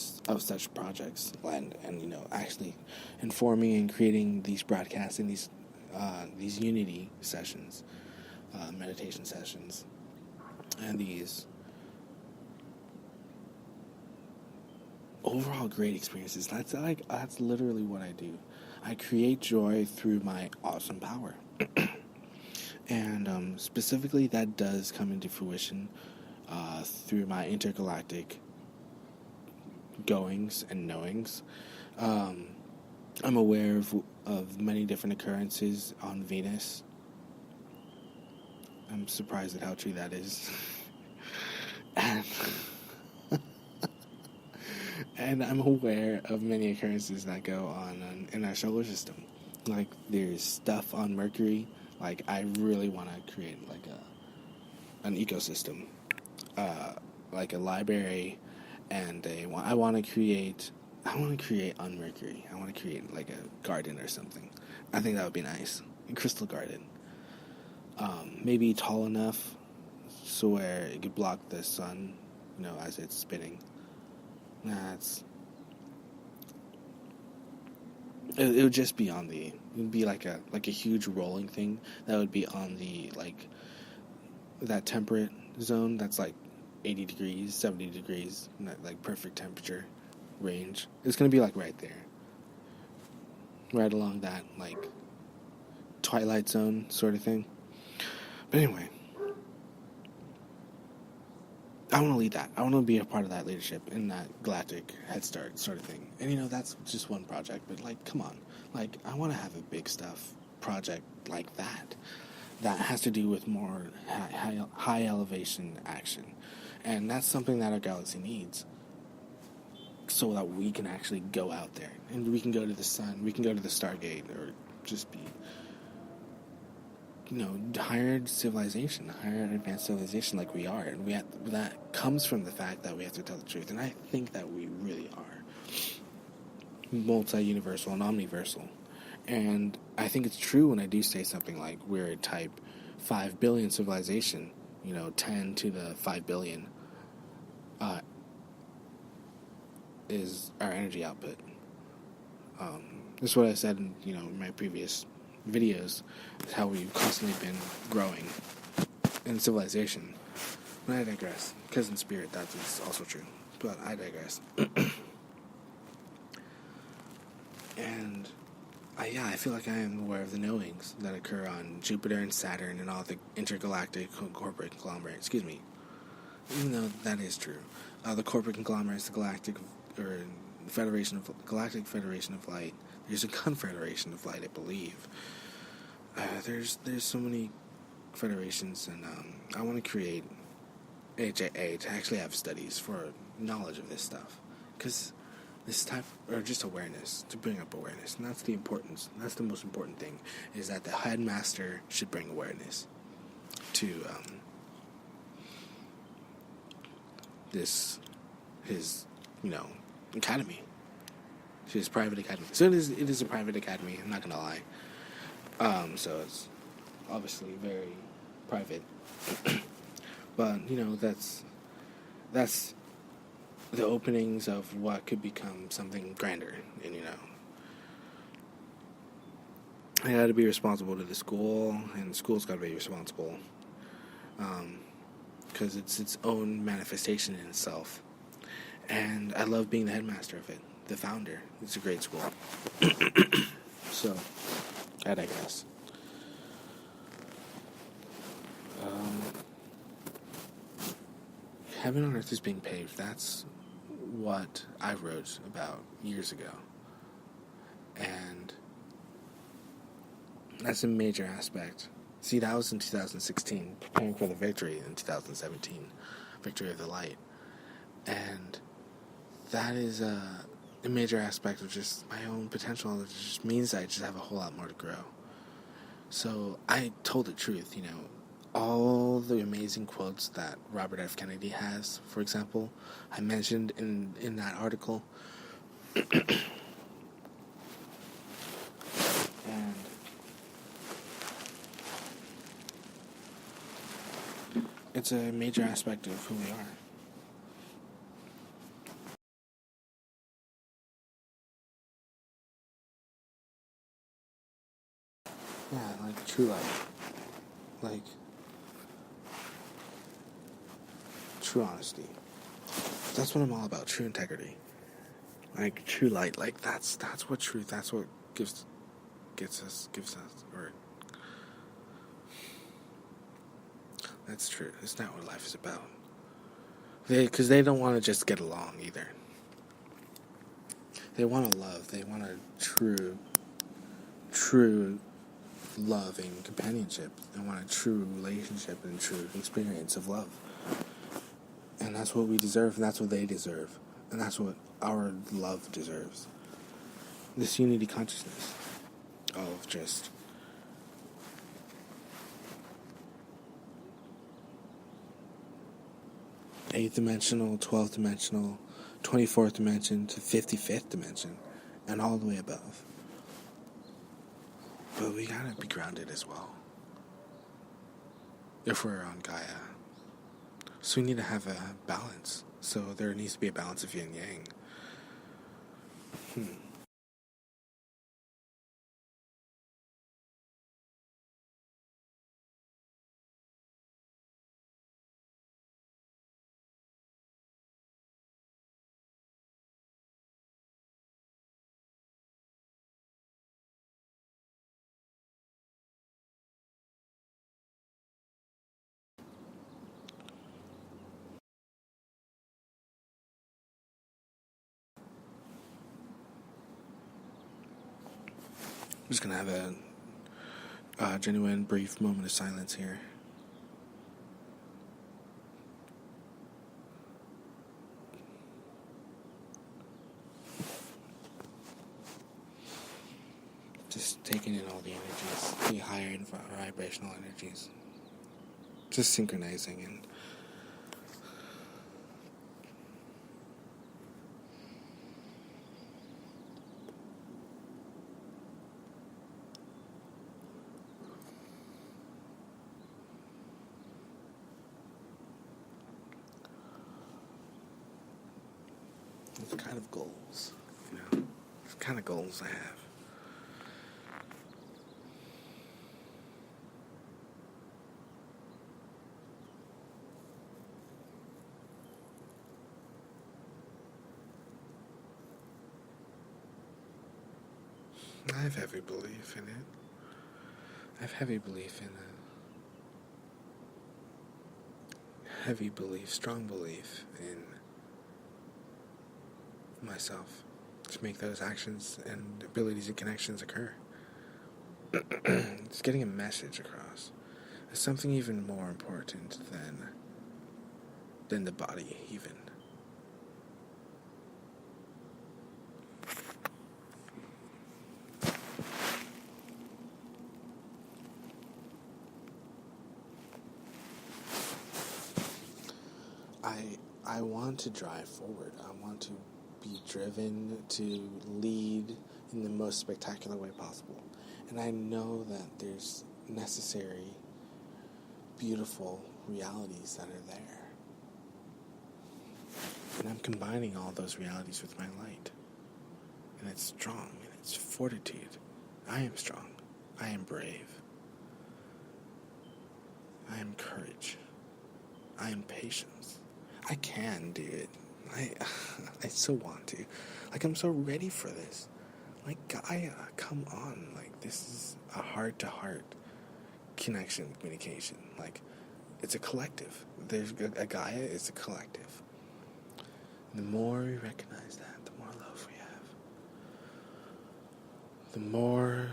such projects, and actually informing and creating these broadcasts and these unity sessions, meditation sessions, and these overall great experiences. That's literally what I do. I create joy through my awesome power. And specifically, that does come into fruition through my intergalactic goings and knowings. I'm aware of many different occurrences on Venus. I'm surprised at how true that is. And I'm aware of many occurrences that go on in our solar system. Like, there's stuff on Mercury. Like, I really want to create like an ecosystem, like a library, and I want to create on Mercury. I want to create like a garden or something. I think that would be nice. A crystal garden. Maybe tall enough so where it could block the sun, as it's spinning. It would just be it would be like a huge rolling thing that would be on the, like, that temperate zone that's like 80 degrees, 70 degrees, like perfect temperature range. It's going to be like right there. Right along that, like, twilight zone sort of thing. But anyway, I want to lead that. I want to be a part of that leadership in that galactic head start sort of thing. And, that's just one project, but, like, come on. Like, I want to have a big stuff project like that has to do with more high elevation action. And that's something that our galaxy needs, so that we can actually go out there. And we can go to the sun, we can go to the Stargate, or just be higher civilization, higher advanced civilization like we are, and that comes from the fact that we have to tell the truth, and I think that we really are multi-universal and omniversal, and I think it's true when I do say something like we're a type 5 billion civilization, 10 to the 5 billion is our energy output. This is what I said in my previous videos, is how we've constantly been growing in civilization. But I digress, because in spirit that is also true. But I digress. And I feel like I am aware of the knowings that occur on Jupiter and Saturn and all the intergalactic corporate conglomerates. Excuse me. Even though that is true, the corporate conglomerates, the galactic Federation of Light. There's a Confederation of Light, I believe. There's so many federations, and I want to create HAA to actually have studies for knowledge of this stuff, because this type, or just awareness, to bring up awareness, and that's the importance. That's the most important thing, is that the headmaster should bring awareness to his academy. His private academy. So it is a private academy, I'm not gonna lie. So it's obviously very private. But, that's the openings of what could become something grander. And, I gotta be responsible to the school, and the school's gotta be responsible. Because it's its own manifestation in itself. And I love being the headmaster of it, the founder. It's a great school. So, I digress. Heaven on Earth is being paved. That's what I wrote about years ago. And that's a major aspect. See, that was in 2016, preparing for the victory in 2017, Victory of the Light. And that is a major aspect of just my own potential. It just means I just have a whole lot more to grow. So I told the truth, all the amazing quotes that Robert F. Kennedy has, for example, I mentioned in that article. And it's a major aspect of who we are. Yeah, like true light. Like true honesty. That's what I'm all about, true integrity. Like true light, like that's what truth, that's what gives us, or that's true. It's not what life is about. Because they don't want to just get along either. They want to love. They want a true love and companionship. They want a true relationship and true experience of love. And that's what we deserve, and that's what they deserve. And that's what our love deserves. This unity consciousness of just eighth dimensional, 12th dimensional, 24th dimension to 55th dimension, and all the way above. But we gotta be grounded as well, if we're on Gaia. So we need to have a balance. So there needs to be a balance of yin and yang. I'm just gonna have a genuine brief moment of silence here. Just taking in all the energies, the higher vibrational energies. Just synchronizing and the kind of goals, the kind of goals I have. I have heavy belief in it. I have heavy belief in strong belief in myself to make those actions and abilities and connections occur. It's getting a message across. It's something even more important than the body, even. I want to drive forward. I want to be driven to lead in the most spectacular way possible. And I know that there's necessary, beautiful realities that are there. And I'm combining all those realities with my light. And it's strong, and it's fortitude. I am strong. I am brave. I am courage. I am patience. I can do it. I so want to. Like, I'm so ready for this. Like, Gaia, come on. Like, this is a heart-to-heart connection, communication. Like, it's a collective. There's a Gaia is a collective. The more we recognize that, the more love we have. The more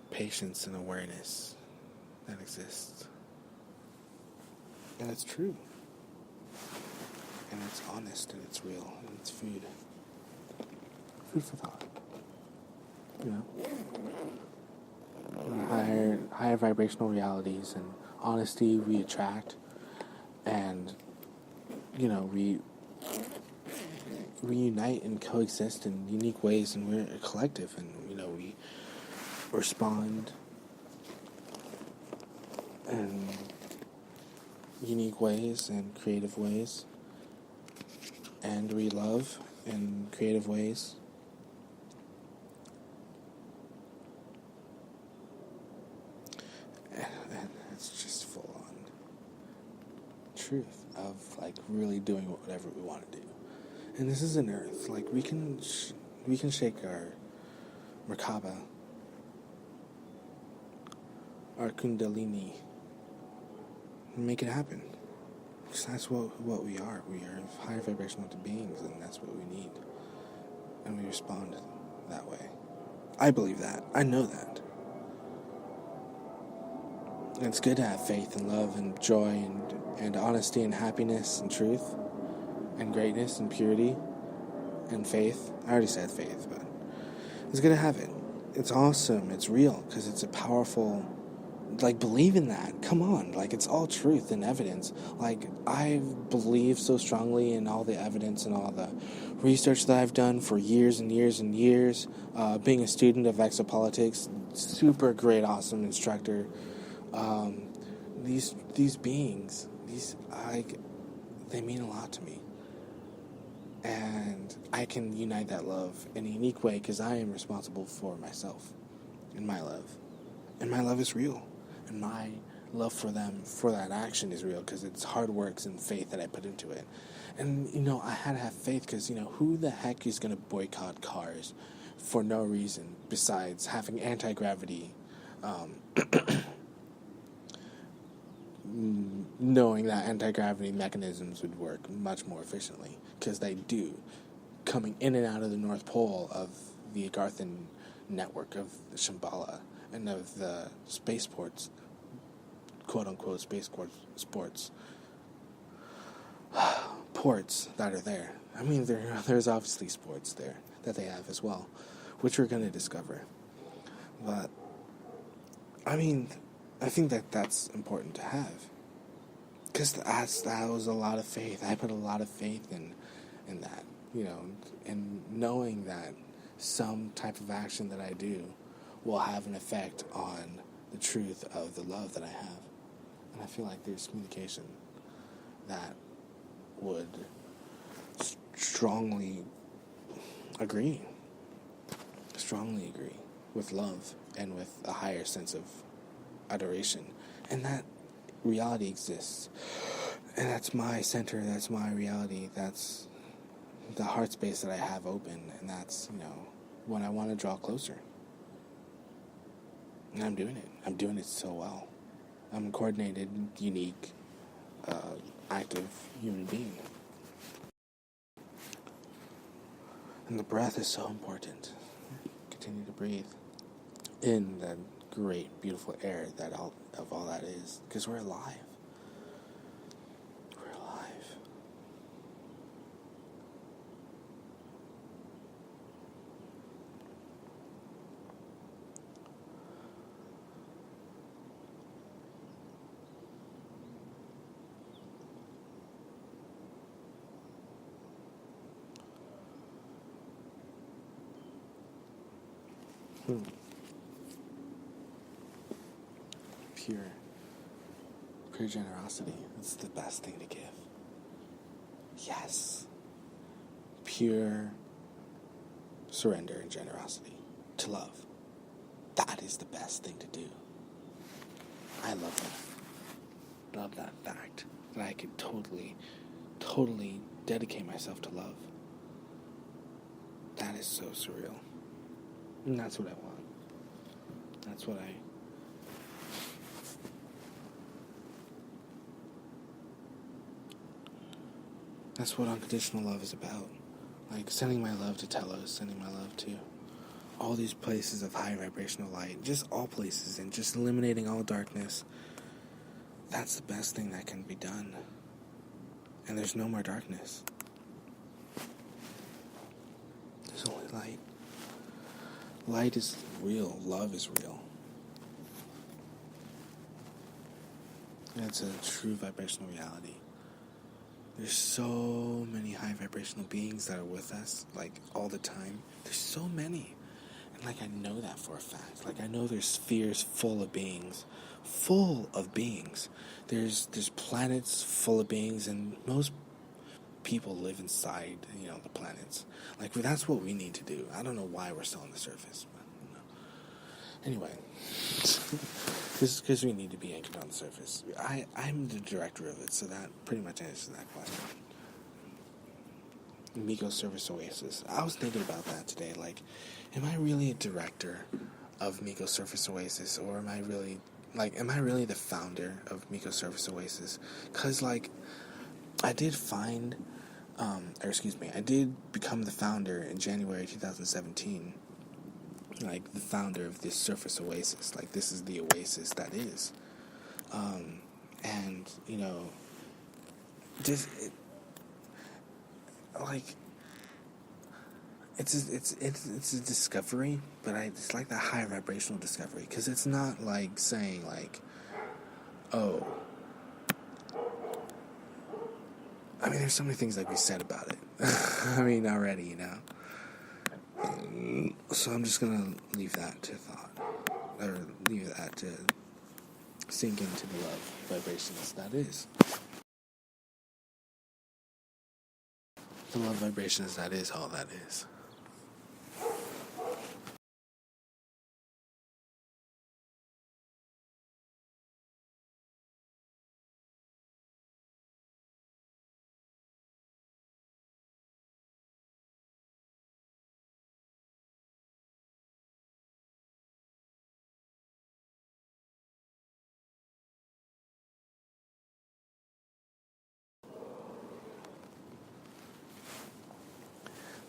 patience and awareness that exists. And it's true. And it's honest, and it's real, and it's food. Food for thought. And higher vibrational realities and honesty we attract, and we unite and coexist in unique ways, and we're a collective, and we respond in unique ways and creative ways. And we love in creative ways. And it's just full on truth of really doing whatever we want to do. And this is an earth. We can shake our Merkaba, our Kundalini, and make it happen. Because that's what we are. We are higher vibrational beings, and that's what we need. And we respond that way. I believe that. I know that. And it's good to have faith and love and joy and honesty and happiness and truth and greatness and purity and faith. I already said faith, but it's good to have it. It's awesome. It's real because it's a powerful... believe in that. Come on. It's all truth and evidence. I believe so strongly in all the evidence and all the research that I've done for years and years and years. Being a student of exopolitics, super great, awesome instructor. These beings, they mean a lot to me. And I can unite that love in a unique way because I am responsible for myself and my love. And my love is real. And my love for them, for that action is real because it's hard works and faith that I put into it. And, I had to have faith because, who the heck is going to boycott cars for no reason besides having anti-gravity, knowing that anti-gravity mechanisms would work much more efficiently because they do, coming in and out of the North Pole of the Agarthan network of Shambhala and of the spaceports, quote-unquote spaceports, ports that are there. I mean, there's obviously sports there that they have as well, which we're going to discover. But, I mean, I think that that's important to have. Because that was a lot of faith. I put a lot of faith in that, and knowing that some type of action that I do will have an effect on the truth of the love that I have. And I feel like there's communication that would strongly agree with love and with a higher sense of adoration. And that reality exists. And that's my center, that's my reality, that's the heart space that I have open, and that's, when I want to draw closer. And I'm doing it. I'm doing it so well. I'm a coordinated, unique, active human being. And the breath is so important. Continue to breathe in that great, beautiful air of all that is, because we're alive. We're alive. Pure generosity. It's the best thing to give. Yes. Pure surrender and generosity to love. That is the best thing to do. I love that. Love that fact that I could totally dedicate myself to love. That is so surreal. And that's what I want. That's what That's what unconditional love is about. Like sending my love to Telos, sending my love to all these places of high vibrational light, just all places, and just eliminating all darkness. That's the best thing that can be done. And there's no more darkness. There's only light. Light is real. Love is real. And it's a true vibrational reality. There's so many high vibrational beings that are with us, like, all the time. There's so many. And, like, I know that for a fact. Like, I know there's spheres full of beings. There's planets full of beings, and most people live inside, the planets. Like, that's what we need to do. I don't know why we're still on the surface. But, Anyway. Because we need to be anchored on the surface. I'm the director of it, so that pretty much answers that question. Miko Service Oasis. I was thinking about that today. Like, am I really a director of Miko Service Oasis, or am I really the founder of Miko Service Oasis? Because, I did I did become the founder in January 2017. Like, the founder of this surface oasis. Like, this is the oasis that is. And, just, it's a discovery, but it's like that high vibrational discovery, because it's not like saying, like, oh, I mean, there's so many things that be said about it. I mean, already, So I'm just gonna leave that to thought, or leave that to sink into the love vibrations that is. The love vibrations that is all that is.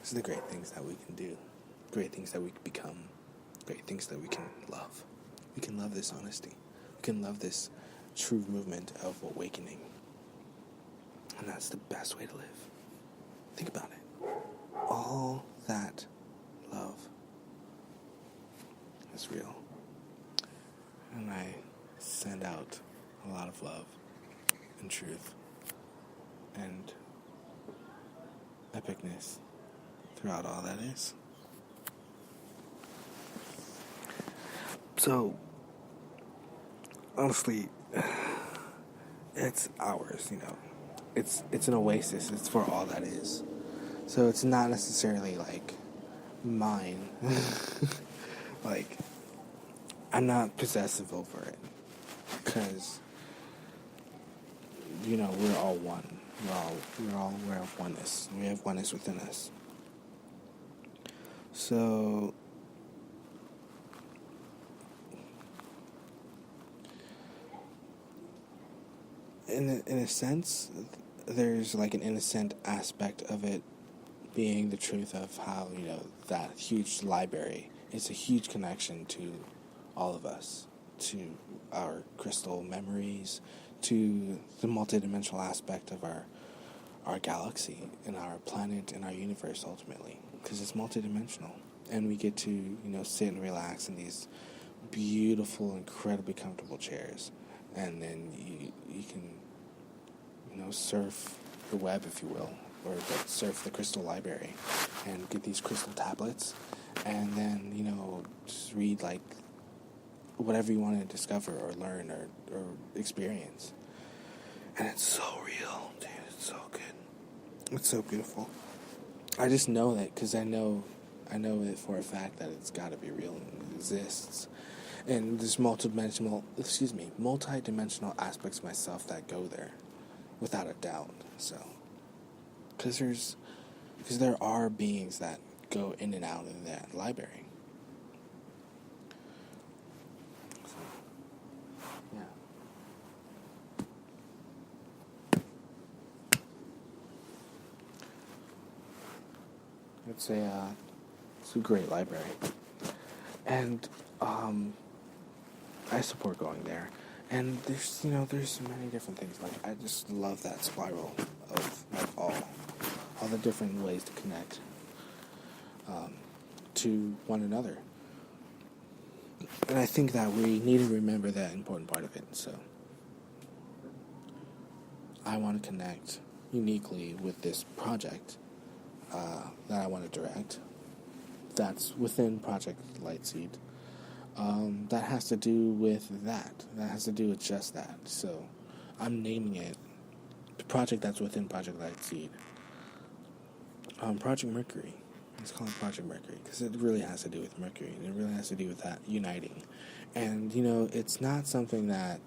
These are the great things that we can do, great things that we can become, great things that we can love. We can love this honesty. We can love this true movement of awakening. And that's the best way to live. Think about it. All that love is real. and I send out a lot of love and truth and epicness throughout all that is. So, honestly, it's ours, It's an oasis. It's for all that is. So it's not necessarily like mine. Like, I'm not possessive over it, because we're all one. We're of oneness. We have oneness within us. So in a sense, there's like an innocent aspect of it being the truth of how, that huge library is a huge connection to all of us, to our crystal memories, to the multidimensional aspect of our galaxy and our planet and our universe ultimately, because it's multidimensional. And we get to, sit and relax in these beautiful, incredibly comfortable chairs. And then you can, surf the web, if you will, or surf the crystal library and get these crystal tablets, and then, just read, like, whatever you want to discover or learn or experience. And it's so real, dude. It's so good. It's so beautiful. I just know that because I know it for a fact that it's got to be real and it exists. And there's multidimensional aspects of myself that go there, without a doubt. So, because there are beings that go in and out of that library. So, yeah. It's a great library, and I support going there. And there's many different things. Like, I just love that spiral of all the different ways to connect to one another. And I think that we need to remember that important part of it. So I want to connect uniquely with this project that I want to direct. That's within Project Lightseed. That has to do with that. That has to do with just that. So I'm naming it the project that's within Project Lightseed. Project Mercury. Let's call it Project Mercury, because it really has to do with Mercury, and it really has to do with that uniting. And, it's not something that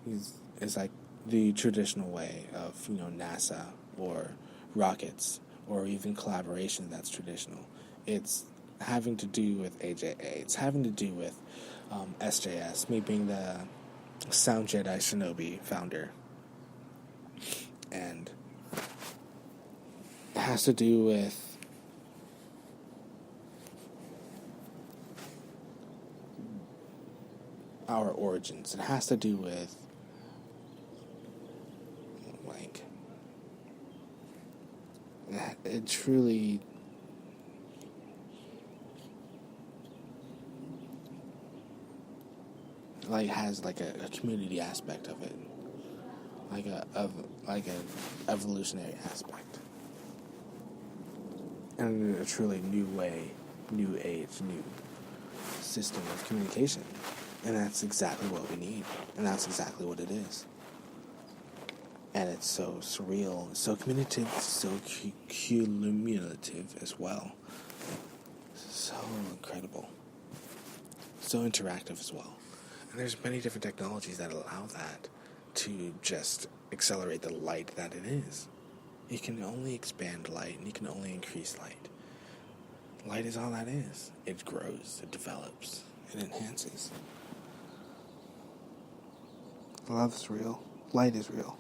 is like the traditional way of, NASA or rockets or even collaboration that's traditional. It's having to do with AJA. It's having to do with SJS, me being the Sound Jedi Shinobi founder. And it has to do with our origins. It has to do with, like, it truly has like a community aspect of it, like a evolutionary aspect, and a truly new way, new age, new system of communication. And that's exactly what we need, and that's exactly what it is. And it's so surreal, so communicative, so cumulative as well. So incredible. So interactive as well. And there's many different technologies that allow that to just accelerate the light that it is. You can only expand light, and you can only increase light. Light is all that is. It grows, it develops, it enhances. Love is real. Light is real.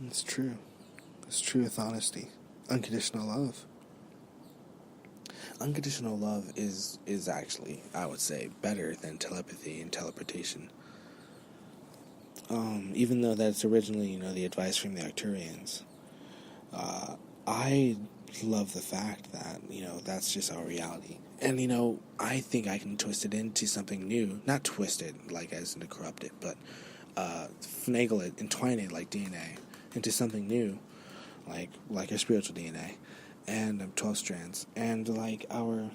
It's true. It's true with honesty. Unconditional love. Unconditional love is actually, I would say, better than telepathy and teleportation. even though that's originally, the advice from the Arcturians, I love the fact that, that's just our reality. And, I think I can twist it into something new. Not twist it, like as in to corrupt it, but finagle it, entwine it like DNA into something new, like our spiritual DNA, and 12 strands, and like our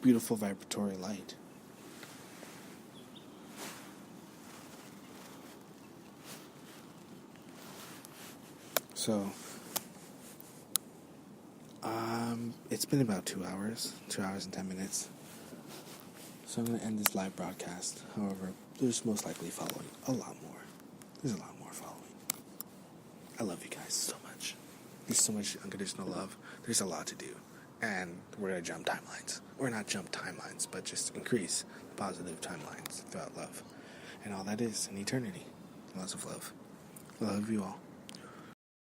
beautiful vibratory light. So, it's been about 2 hours and 10 minutes. So I'm going to end this live broadcast. However, there's most likely following a lot more. There's a lot more following. I love you guys so much. There's so much unconditional love. There's a lot to do. And we're going to jump timelines. Or not jump timelines, but just increase positive timelines throughout love. And all that is in eternity. Lots of love. I love you all.